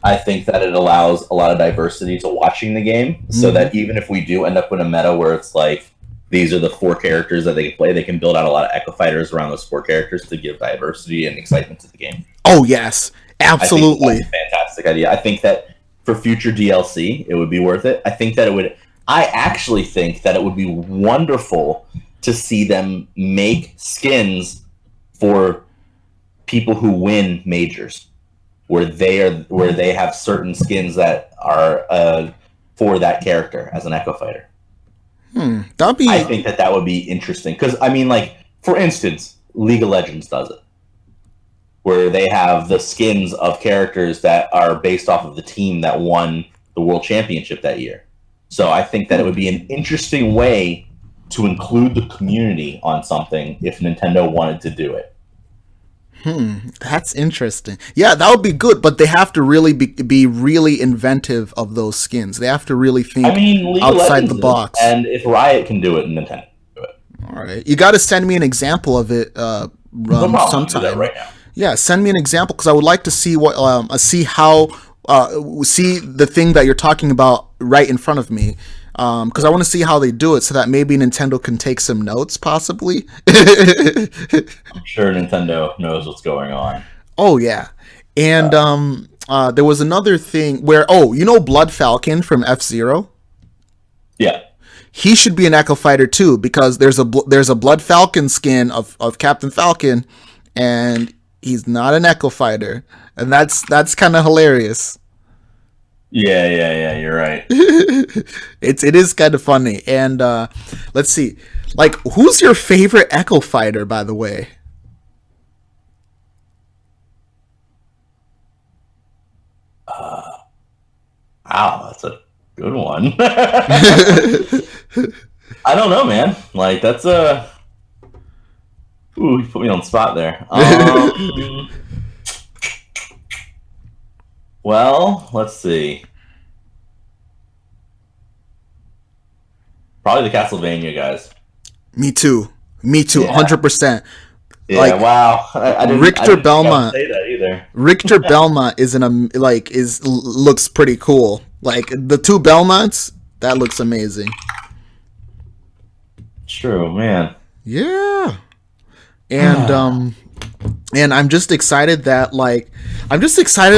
I think that it allows a lot of diversity to watching the game, so that even if we do end up in a meta where it's like these are the 4 characters that they can play, they can build out a lot of Echo Fighters around those 4 characters to give diversity and excitement to the game. Oh yes, absolutely. I think that's a fantastic idea. I think that for future DLC, it would be worth it. I actually think that it would be wonderful to see them make skins for people who win majors, where they have certain skins that are for that character as an Echo Fighter. That'd be. I think that would be interesting because I mean, like for instance, League of Legends does it, where they have the skins of characters that are based off of the team that won the World Championship that year. So I think that it would be an interesting way to include the community on something if Nintendo wanted to do it. That's interesting. Yeah, that would be good, but they have to really be really inventive of those skins. They have to really think outside the box. And if Riot can do it, Nintendo can do it. All right, you got to send me an example of it sometime. Do that right now. Yeah, send me an example because I would like to see see the thing that you're talking about right in front of me. Because I want to see how they do it so that maybe Nintendo can take some notes, possibly. I'm sure Nintendo knows what's going on. Oh, yeah. And there was another thing where, Blood Falcon from F-Zero? Yeah. He should be an Echo Fighter, too, because there's a Blood Falcon skin of Captain Falcon, and he's not an Echo Fighter. And that's kind of hilarious. Yeah, you're right. It is kind of funny. And let's see. Like, who's your favorite Echo Fighter, by the way? Wow, that's a good one. I don't know, man. Like, that's a... Ooh, you put me on the spot there. Well, let's see. Probably the Castlevania guys. Me too. Yeah. 100%. Yeah, like, wow. I didn't Belmont say that either. Richter Belmont looks pretty cool. Like the 2 Belmonts, that looks amazing. True, man. Yeah. And I'm just excited that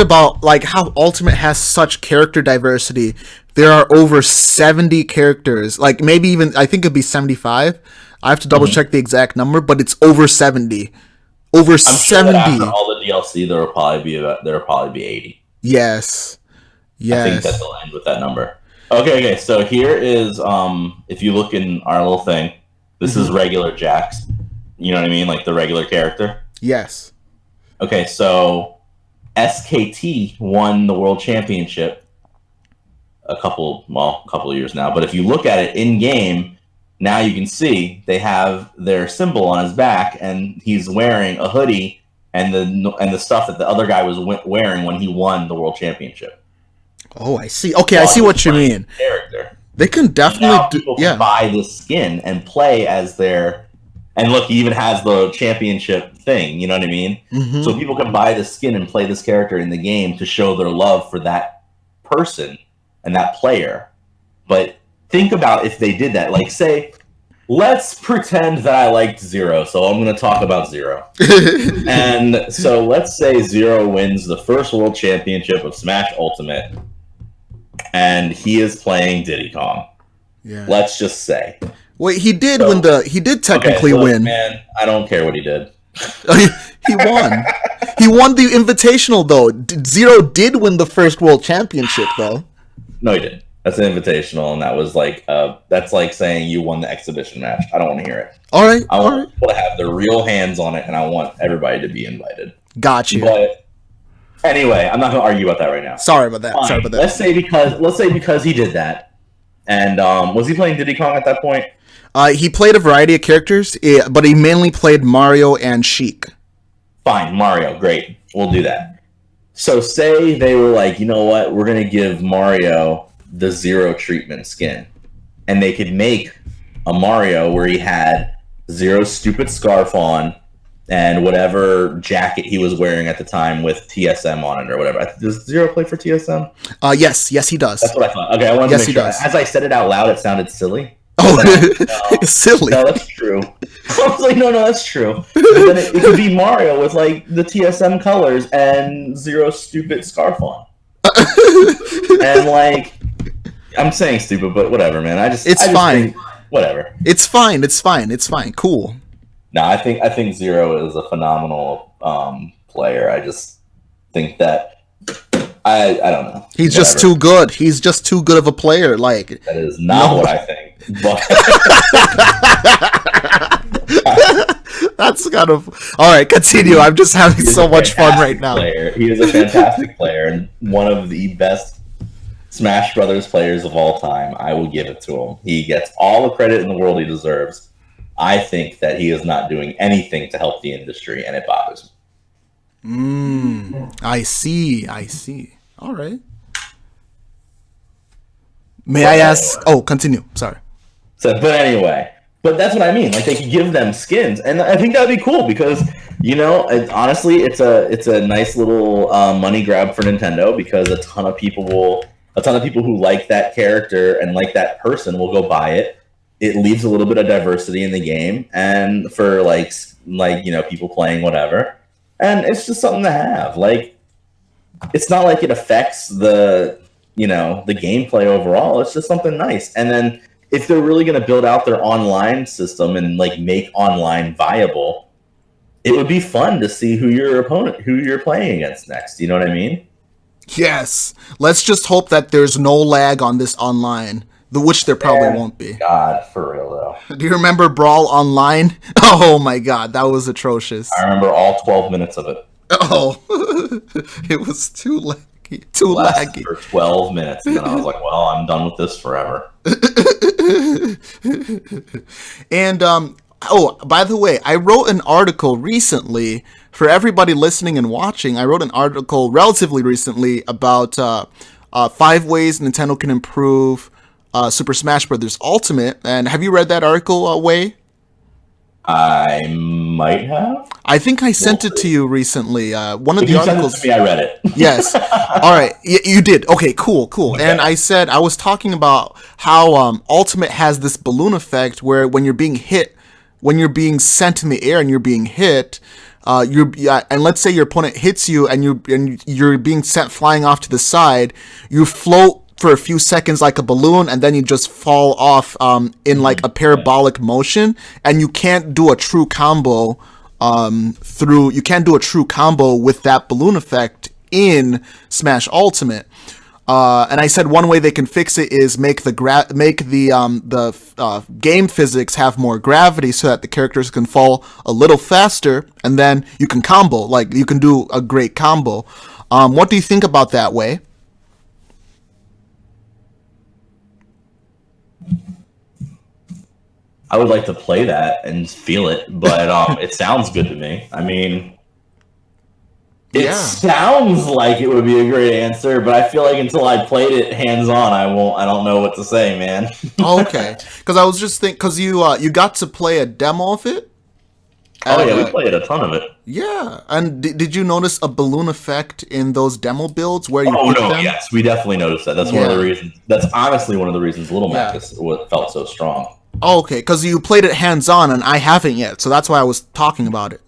about how Ultimate has such character diversity. There are over 70 characters, like maybe even I think it'd be 75. I have to double check the exact number, but it's over 70. Over 70. Sure after all the DLC, there will probably be 80. Yes. I think that they'll end with that number. Okay. So here is if you look in our little thing, this is regular Jax. You know what I mean? Like the regular character? Yes. Okay, so SKT won the World Championship a couple of years now. But if you look at it in-game, now you can see they have their symbol on his back, and he's wearing a hoodie and the stuff that the other guy was wearing when he won the World Championship. Oh, I see. Okay, I see what you mean. Character. They can definitely buy this skin and play as their... And look, he even has the championship thing, you know what I mean? Mm-hmm. So people can buy the skin and play this character in the game to show their love for that person and that player. But think about if they did that. Like, say, let's pretend that I liked Zero, so I'm going to talk about Zero. And so let's say Zero wins the first World Championship of Smash Ultimate, and he is playing Diddy Kong. Yeah. Let's just say... Wait, he did technically win. Man, I don't care what he did. He won. He won the Invitational, though. Zero did win the first World Championship, though. No, he didn't. That's an Invitational, and that was that's like saying you won the exhibition match. I don't want to hear it. All right. I want people to have their real hands on it, and I want everybody to be invited. Got you. But anyway, I'm not going to argue about that right now. Sorry about that. Fine. Let's say because he did that, and was he playing Diddy Kong at that point? He played a variety of characters, but he mainly played Mario and Sheik. Fine, Mario, great. We'll do that. So say they were like, you know what, we're going to give Mario the Zero treatment skin. And they could make a Mario where he had Zero's stupid scarf on, and whatever jacket he was wearing at the time with TSM on it or whatever. Does Zero play for TSM? Yes, he does. That's what I thought. Okay, I wanted to make sure. As I said it out loud, it sounded silly. Oh, no, silly. No, that's true. I was like, no, that's true. But then it could be Mario with like the TSM colors and Zero's stupid scarf on. And like, I'm saying stupid, but whatever, man. It's fine. Whatever. It's fine. Cool. No, I think Zero is a phenomenal player. I just think that I don't know. He's just too good. He's just too good of a player. Like, that is not what I think. But that's kind of all right. Continue. I'm just having so much fun right now. He is a fantastic player and one of the best Smash Brothers players of all time. I will give it to him. He gets all the credit in the world he deserves. I think that he is not doing anything to help the industry, and it bothers me. I see. All right. May I ask? Oh, continue. Sorry. But anyway, that's what I mean. Like, they could give them skins, and I think that'd be cool because, honestly, it's a nice little money grab for Nintendo because a ton of people who like that character and like that person will go buy it. It leaves a little bit of diversity in the game, and for like people playing whatever, and it's just something to have. Like, it's not like it affects the gameplay overall. It's just something nice. And then if they're really going to build out their online system and like make online viable, it would be fun to see who you're playing against next. You know what I mean? Yes. Let's just hope that there's no lag on this online. Which there probably won't be. God, for real though. Do you remember Brawl Online? Oh my God, that was atrocious. I remember all 12 minutes of it. Oh, it was too laggy. For 12 minutes, and then I was like, "Well, I'm done with this forever." And by the way, I wrote an article recently for everybody listening and watching. I wrote an article relatively recently about 5 ways Nintendo can improve Super Smash Bros. Ultimate. And have you read that article, Wei? I might have. I think I sent it to you recently. One of the articles. Sent it to me, I read it. Yes. All right. You did. Okay. Cool. Okay. And I was talking about how Ultimate has this balloon effect where when you're being sent in the air and you're being hit, and let's say your opponent hits you and you're being sent flying off to the side, you float for a few seconds like a balloon, and then you just fall off in like a parabolic motion, and you can't do a true combo with that balloon effect in Smash Ultimate. And I said one way they can fix it is make the game physics have more gravity so that the characters can fall a little faster, and then you can combo, like you can do a great combo. What do you think about that, Way? I would like to play that and feel it, but it sounds good to me. I mean, it sounds like it would be a great answer, but I feel like until I played it hands-on, I don't know what to say, man. Okay, because I was just thinking, because you got to play a demo of it. Oh yeah, we played a ton of it. Yeah, and did you notice a balloon effect in those demo builds where you? Oh no, them? Yes, we definitely noticed that. That's one of the reasons. That's honestly one of the reasons Little Mac felt so strong. Oh, okay, because you played it hands-on, and I haven't yet, so that's why I was talking about it.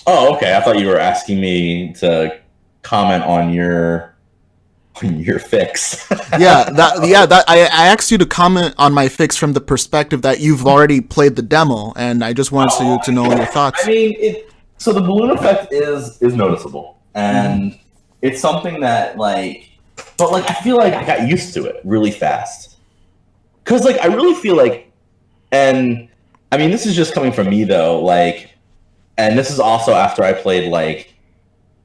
Oh, okay. I thought you were asking me to comment on your fix. I asked you to comment on my fix from the perspective that you've already played the demo, and I just wanted you to know your thoughts. I mean, so the balloon effect is noticeable, and it's something that I feel like I got used to it really fast, because I really feel like. And I mean, this is just coming from me though, and this is also after I played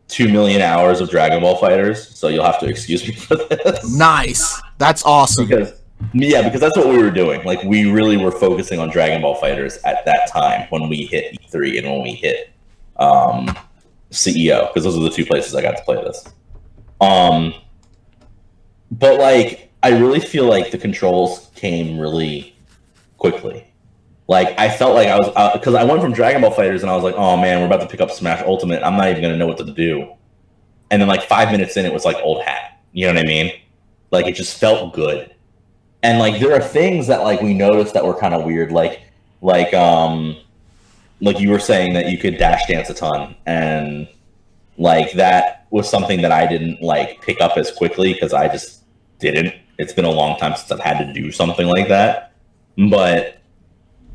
2 million hours of Dragon Ball Fighters, so you'll have to excuse me for this. Nice. That's awesome. Because that's what we were doing. We really were focusing on Dragon Ball Fighters at that time when we hit E3 and when we hit CEO, because those are the 2 places I got to play this. But I really feel like the controls came really quickly. Like, I felt like I was, because I went from Dragon Ball Fighters and I was like, oh man, we're about to pick up Smash Ultimate. I'm not even going to know what to do. And then like 5 minutes in, it was like old hat. You know what I mean? Like, it just felt good. And like, there are things that like we noticed that were kind of weird. Like you were saying that you could dash dance a ton. And like, that was something that I didn't like pick up as quickly because I just didn't. It's been a long time since I've had to do something like that. But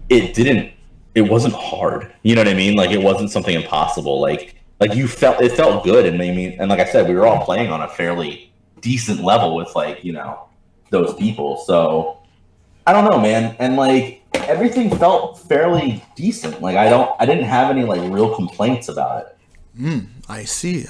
it wasn't hard. You know what I mean? Like, it wasn't something impossible. Like it felt good. And I mean, and like I said, we were all playing on a fairly decent level with like, those people. So I don't know, man. And like, everything felt fairly decent. Like, I didn't have any like real complaints about it. I see.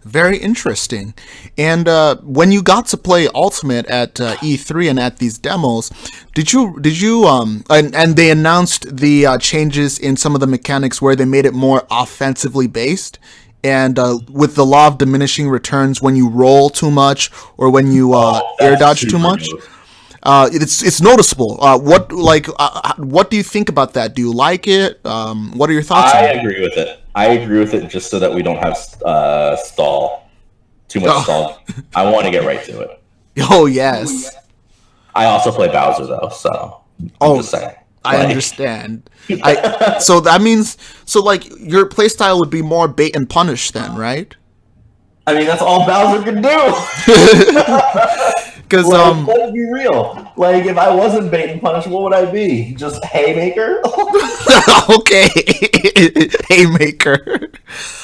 Very interesting. And when you got to play Ultimate at E3 and at these demos, did you and they announced the changes in some of the mechanics where they made it more offensively based, and with the law of diminishing returns when you roll too much or when you air dodge too much. It's noticeable. What do you think about that? Do you like it? What are your thoughts on it? I agree with it just so that we don't have too much stall. I want to get right to it. Oh, yes. I also play Bowser, though, so I'm just saying. I understand. So that means, like, your playstyle would be more bait and punish then, right? I mean, that's all Bowser can do. Because let's be real. Like, if I wasn't bait and punish, what would I be? Just haymaker? Okay, haymaker.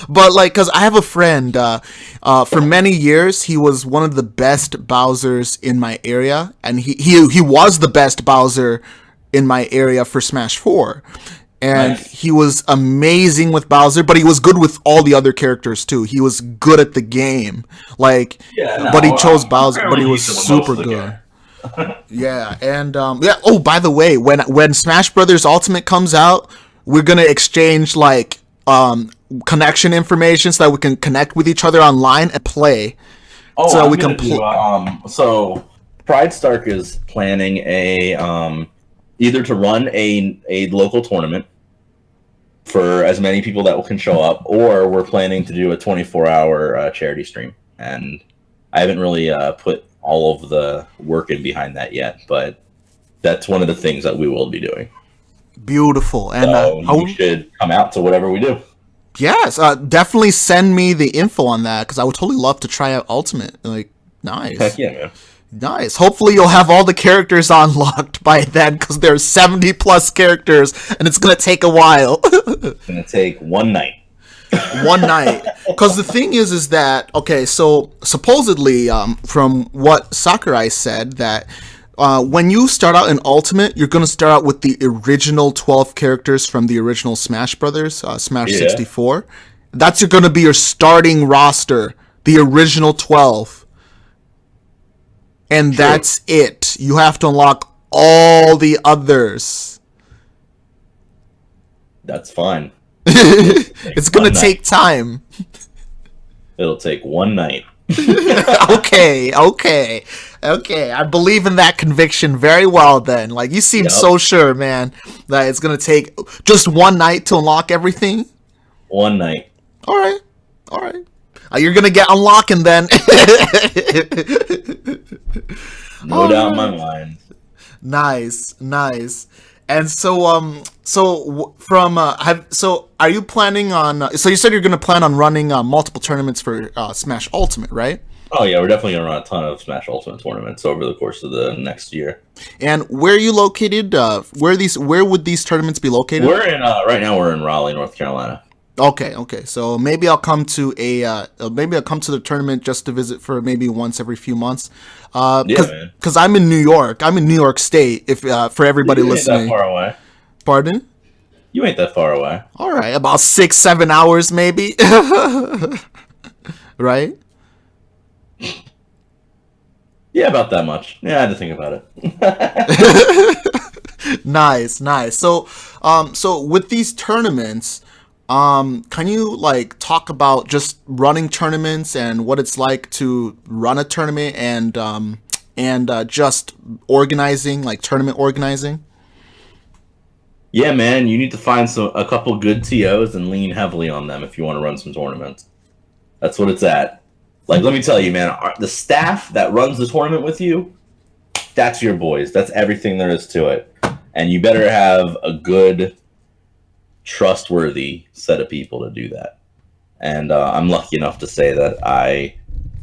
But like, because I have a friend. For many years, he was one of the best Bowsers in my area, and he was the best Bowser in my area for Smash 4. And he was amazing with Bowser, but he was good with all the other characters too. He was good at the game, but he chose Bowser, but he was super good. Yeah, and Oh, by the way, when Smash Brothers Ultimate comes out, we're gonna exchange connection information so that we can connect with each other online and play. So we can play. So Pride Stark is planning either to run a local tournament for as many people that can show up, or we're planning to do a 24-hour charity stream. And I haven't really put all of the work in behind that yet, but that's one of the things that we will be doing. Beautiful. And so you should come out to whatever we do. Yes, definitely send me the info on that, because I would totally love to try out Ultimate. Like, nice. Heck yeah, man. Nice. Hopefully you'll have all the characters unlocked by then, because there's 70 plus characters and it's going to take a while. It's going to take one night. One night. Because the thing is that, okay, so supposedly from what Sakurai said, that when you start out in Ultimate, you're going to start out with the original 12 characters from the original Smash Brothers, Smash 64. That's going to be your starting roster, the original 12. And True. That's it. You have to unlock all the others. That's fine. It's going to take time. It'll take one night. Okay. I believe in that conviction very well then. Like, you seem so sure, man, that it's going to take just one night to unlock everything. One night. All right. You're going to get unlocking then. No doubt in my mind. Nice. And so, are you planning on? So you said you're going to plan on running multiple tournaments for Smash Ultimate, right? Oh yeah, we're definitely going to run a ton of Smash Ultimate tournaments over the course of the next year. And where are you located? Where would these tournaments be located? We're in right now. We're in Raleigh, North Carolina. Okay. So maybe I'll come to the tournament just to visit for maybe once every few months. Because I'm in New York. I'm in New York State. If for everybody listening, ain't that far away. Pardon? You ain't that far away. All right, about 6-7 hours maybe. Right? Yeah, about that much. Yeah, I had to think about it. Nice. So with these tournaments, can you talk about just running tournaments and what it's like to run a tournament and just organizing, tournament organizing? Yeah, man, you need to find a couple good TOs and lean heavily on them if you want to run some tournaments. That's what it's at. Like, let me tell you, man, the staff that runs the tournament with you, that's your boys. That's everything there is to it. And you better have a good, trustworthy set of people to do that. And I'm lucky enough to say that I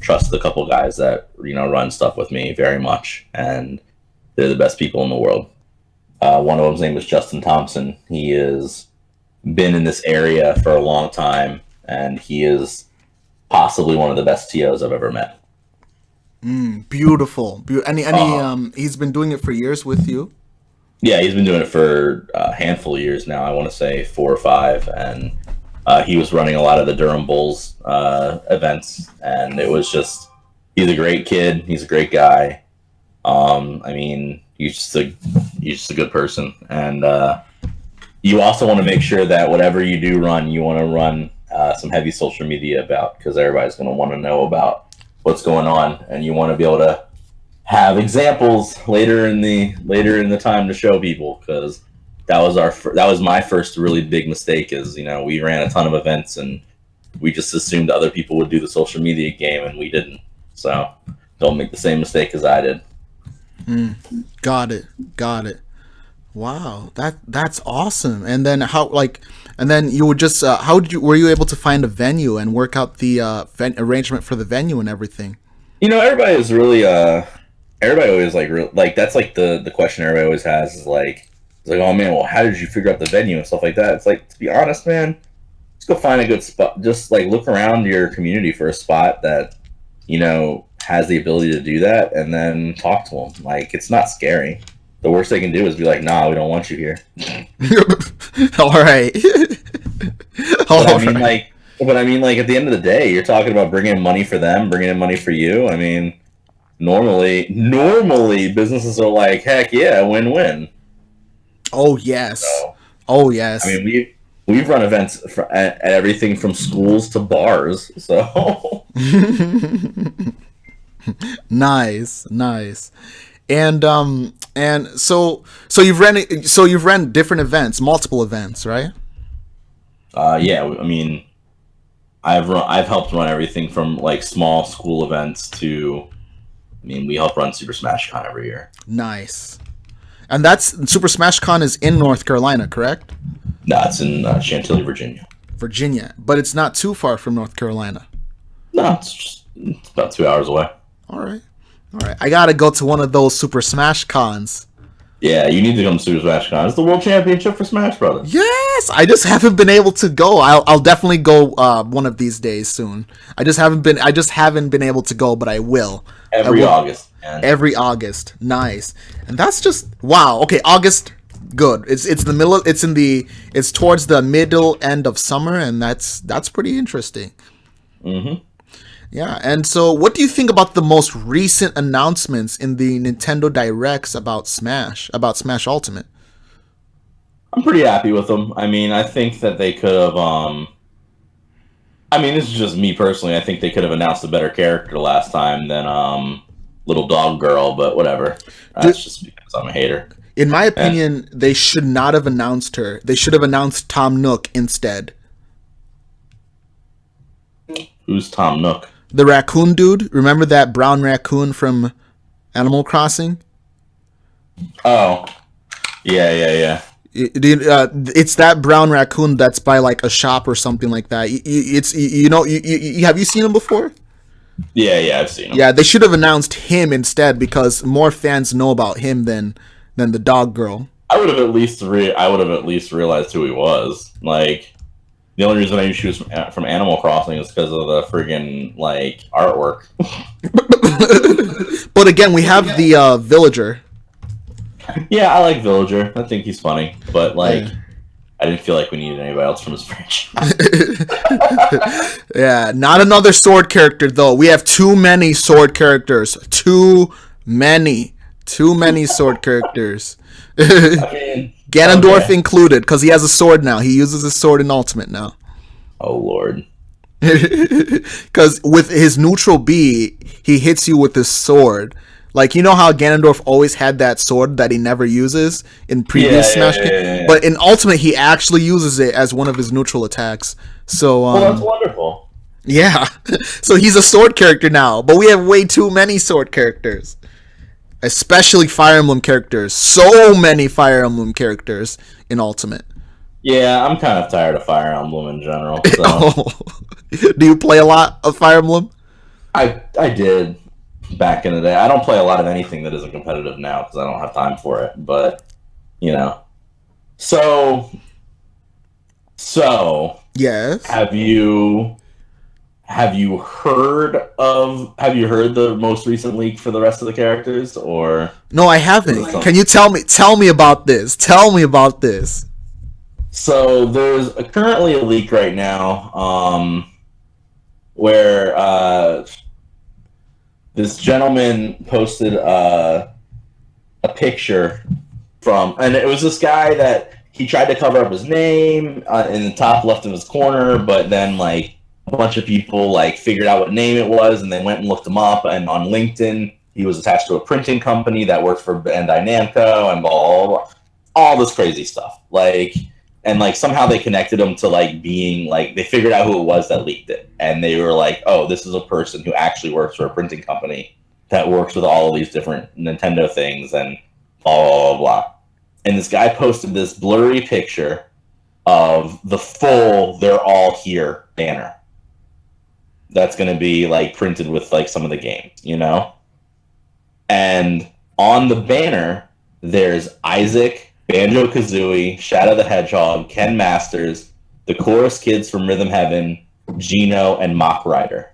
trust a couple guys that run stuff with me very much, and they're the best people in the world. One of them's name is Justin Thompson. He has been in this area for a long time, and he is possibly one of the best TOs I've ever met. Beautiful. He's been doing it for years with you? Yeah, he's been doing it for a handful of years now. I want to say 4 or 5, and he was running a lot of the Durham Bulls events, and it was just, he's a great kid. He's a great guy. I mean, he's just a good person, and you also want to make sure that whatever you do run, you want to run some heavy social media about, because everybody's going to want to know about what's going on, and you want to be able to have examples later in the time to show people, because that was my first really big mistake. Is we ran a ton of events and we just assumed other people would do the social media game, and we didn't. So don't make the same mistake as I did. Got it. Wow, that's awesome. And then you would just were you able to find a venue and work out the arrangement for the venue and everything? Everybody is really everybody always like that's like the question everybody always has is like, oh man, well, how did you figure out the venue and stuff like that? It's like, to be honest, man, just go find a good spot. Just like look around your community for a spot that has the ability to do that, and then talk to them. Like, it's not scary. The worst they can do is be like, nah, we don't want you here. All right. But I mean, at the end of the day, you're talking about bringing in money for them, bringing in money for you. I mean, normally businesses are like, heck yeah, win-win. Oh yes. So, oh yes. I mean, we've run events at everything from schools to bars. So nice. And so you've ran different events, multiple events, right? Yeah. I mean, I've helped run everything from like small school events to, we help run Super Smash Con every year. Nice. And that's Super Smash Con is in North Carolina, correct? No, it's in Chantilly, Virginia. Virginia, but it's not too far from North Carolina. No, it's about 2 hours away. All right. I gotta go to one of those Super Smash Cons. Yeah, you need to come to Super Smash Con. It's the World Championship for Smash Brothers. Yes, I just haven't been able to go. I'll definitely go one of these days soon. I just haven't been able to go, but I will. August. Man. Every August, nice. And that's just wow. Okay, August, good. It's the middle. It's towards the middle end of summer, and that's pretty interesting. Mm-hmm. Yeah, and so what do you think about the most recent announcements in the Nintendo Directs about Smash Ultimate? I'm pretty happy with them. I mean, I think that they could have. This is just me personally. I think they could have announced a better character last time than Little Dog Girl, but whatever. That's just because I'm a hater. In my opinion, they should not have announced her. They should have announced Tom Nook instead. Who's Tom Nook? The raccoon dude. Remember that brown raccoon from Animal Crossing? Oh, yeah. It's that brown raccoon that's by like a shop or something like that. Have you seen him before? Yeah, I've seen him. Yeah, they should have announced him instead because more fans know about him than the dog girl. I would have at least realized who he was. Like, the only reason I knew she was from Animal Crossing is because of the friggin' like artwork. But again, we have the villager. Yeah, I like Villager. I think he's funny, but like, I didn't feel like we needed anybody else from his franchise. Yeah, not another sword character though. We have too many sword characters. Too many sword characters. Ganondorf included, because he has a sword now. He uses his sword in Ultimate now. Oh Lord. Because with his neutral B, he hits you with his sword. Like, you know how Ganondorf always had that sword that he never uses in previous Smash games? But in Ultimate, he actually uses it as one of his neutral attacks. So, well, that's wonderful. Yeah. So he's a sword character now, but we have way too many sword characters. Especially Fire Emblem characters. So many Fire Emblem characters in Ultimate. Yeah, I'm kind of tired of Fire Emblem in general. So. Do you play a lot of Fire Emblem? I did back in the day. I don't play a lot of anything that isn't competitive now because I don't have time for it. But, you know. So yes. Have you heard the most recent leak for the rest of the characters, or no? I haven't. Can you tell me about this? Tell me about this. So there's currently a leak right now, where this gentleman posted a picture from, and it was this guy that he tried to cover up his name in the top left of his corner, but then like a bunch of people like figured out what name it was, and they went and looked him up. And on LinkedIn, he was attached to a printing company that worked for Bandai Namco, and all this crazy stuff. Like, and like somehow they connected him to like being like they figured out who it was that leaked it, and they were like, oh, this is a person who actually works for a printing company that works with all of these different Nintendo things, and blah blah blah blah. And this guy posted this blurry picture of the full "They're All Here" banner. That's going to be like printed with like some of the games, you know? And on the banner, there's Isaac, Banjo-Kazooie, Shadow the Hedgehog, Ken Masters, the Chorus Kids from Rhythm Heaven, Geno, and Mach Rider.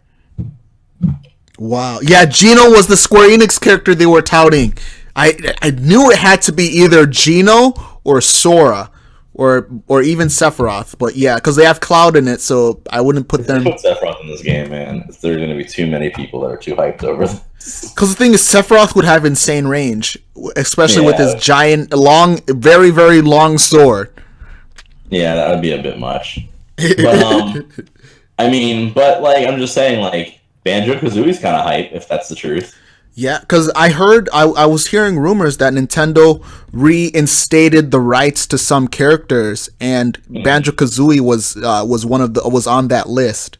Wow. Yeah, Geno was the Square Enix character they were touting. I knew it had to be either Geno or Sora. Or even Sephiroth, but yeah, because they have Cloud in it, so I wouldn't put them. Put Sephiroth in this game, man. There's going to be too many people that are too hyped over this. Because the thing is, Sephiroth would have insane range, especially with his giant, long, very very long sword. Yeah, that would be a bit much. But I mean, but like I'm just saying, like Banjo-Kazooie's kind of hype if that's the truth. Yeah, because I was hearing rumors that Nintendo reinstated the rights to some characters, and Banjo-Kazooie was on that list.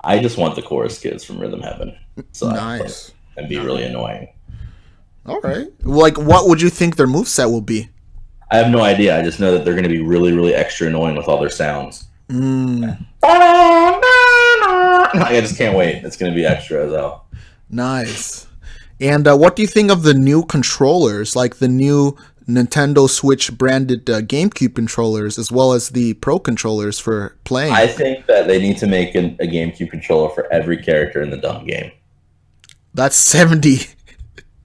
I just want the Chorus Kids from Rhythm Heaven. So nice. And be really annoying. All right. Like, what would you think their moveset will be? I have no idea. I just know that they're going to be really, really extra annoying with all their sounds. I just can't wait. It's going to be extra as hell. Nice. And what do you think of the new controllers, like the new Nintendo Switch branded GameCube controllers, as well as the Pro controllers for playing? I think that they need to make a GameCube controller for every character in the dumb game. That's 70.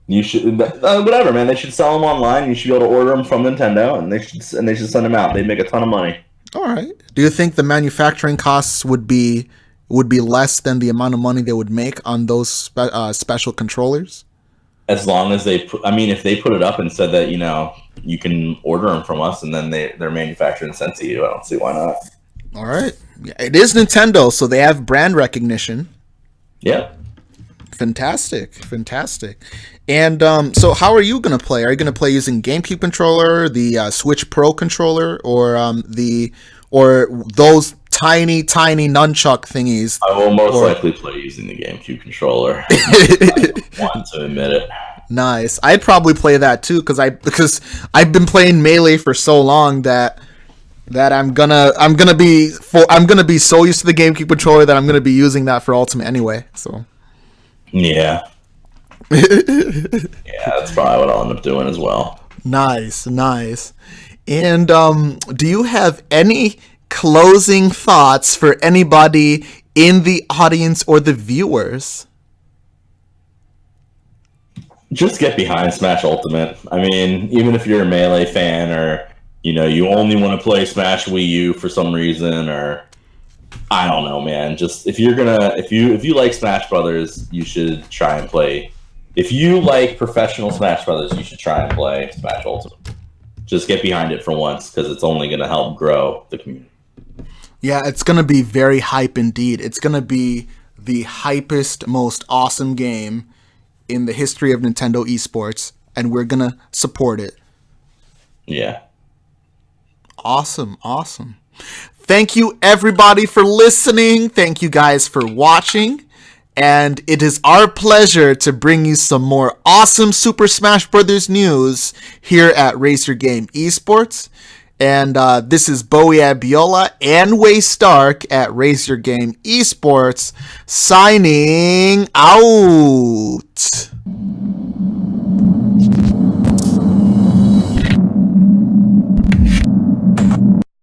You should whatever, man. They should sell them online. You should be able to order them from Nintendo, and they should send them out. They make a ton of money. All right. Do you think the manufacturing costs would be less than the amount of money they would make on those special controllers? As long as if they put it up and said that, you know, you can order them from us and then they're manufactured and sent to you, I don't see why not. All right. Yeah, it is Nintendo, so they have brand recognition. Yeah. Fantastic. And so how are you going to play? Are you going to play using GameCube controller, the Switch Pro controller, or those tiny nunchuck thingies? I will most likely play using the GameCube controller. I want to admit it. Nice. I'd probably play that too because I've been playing Melee for so long that I'm gonna be so used to the GameCube controller that I'm gonna be using that for Ultimate anyway. So yeah. Yeah, that's probably what I'll end up doing as well. Nice. And do you have any closing thoughts for anybody in the audience or the viewers? Just get behind Smash Ultimate. I mean, even if you're a Melee fan, or you know, you only want to play Smash Wii U for some reason, or I don't know, man. Just if you like Smash Brothers, you should try and play. If you like professional Smash Brothers, you should try and play Smash Ultimate. Just get behind it for once, because it's only going to help grow the community. Yeah, it's going to be very hype indeed. It's going to be the hypest, most awesome game in the history of Nintendo esports, and we're gonna support it. Yeah. Awesome. Thank you everybody for listening. Thank you guys for watching. And it is our pleasure to bring you some more awesome Super Smash Bros. News here at Raise Your Game Esports. And this is Bowie Abiola and Way Stark at Raise Your Game Esports signing out.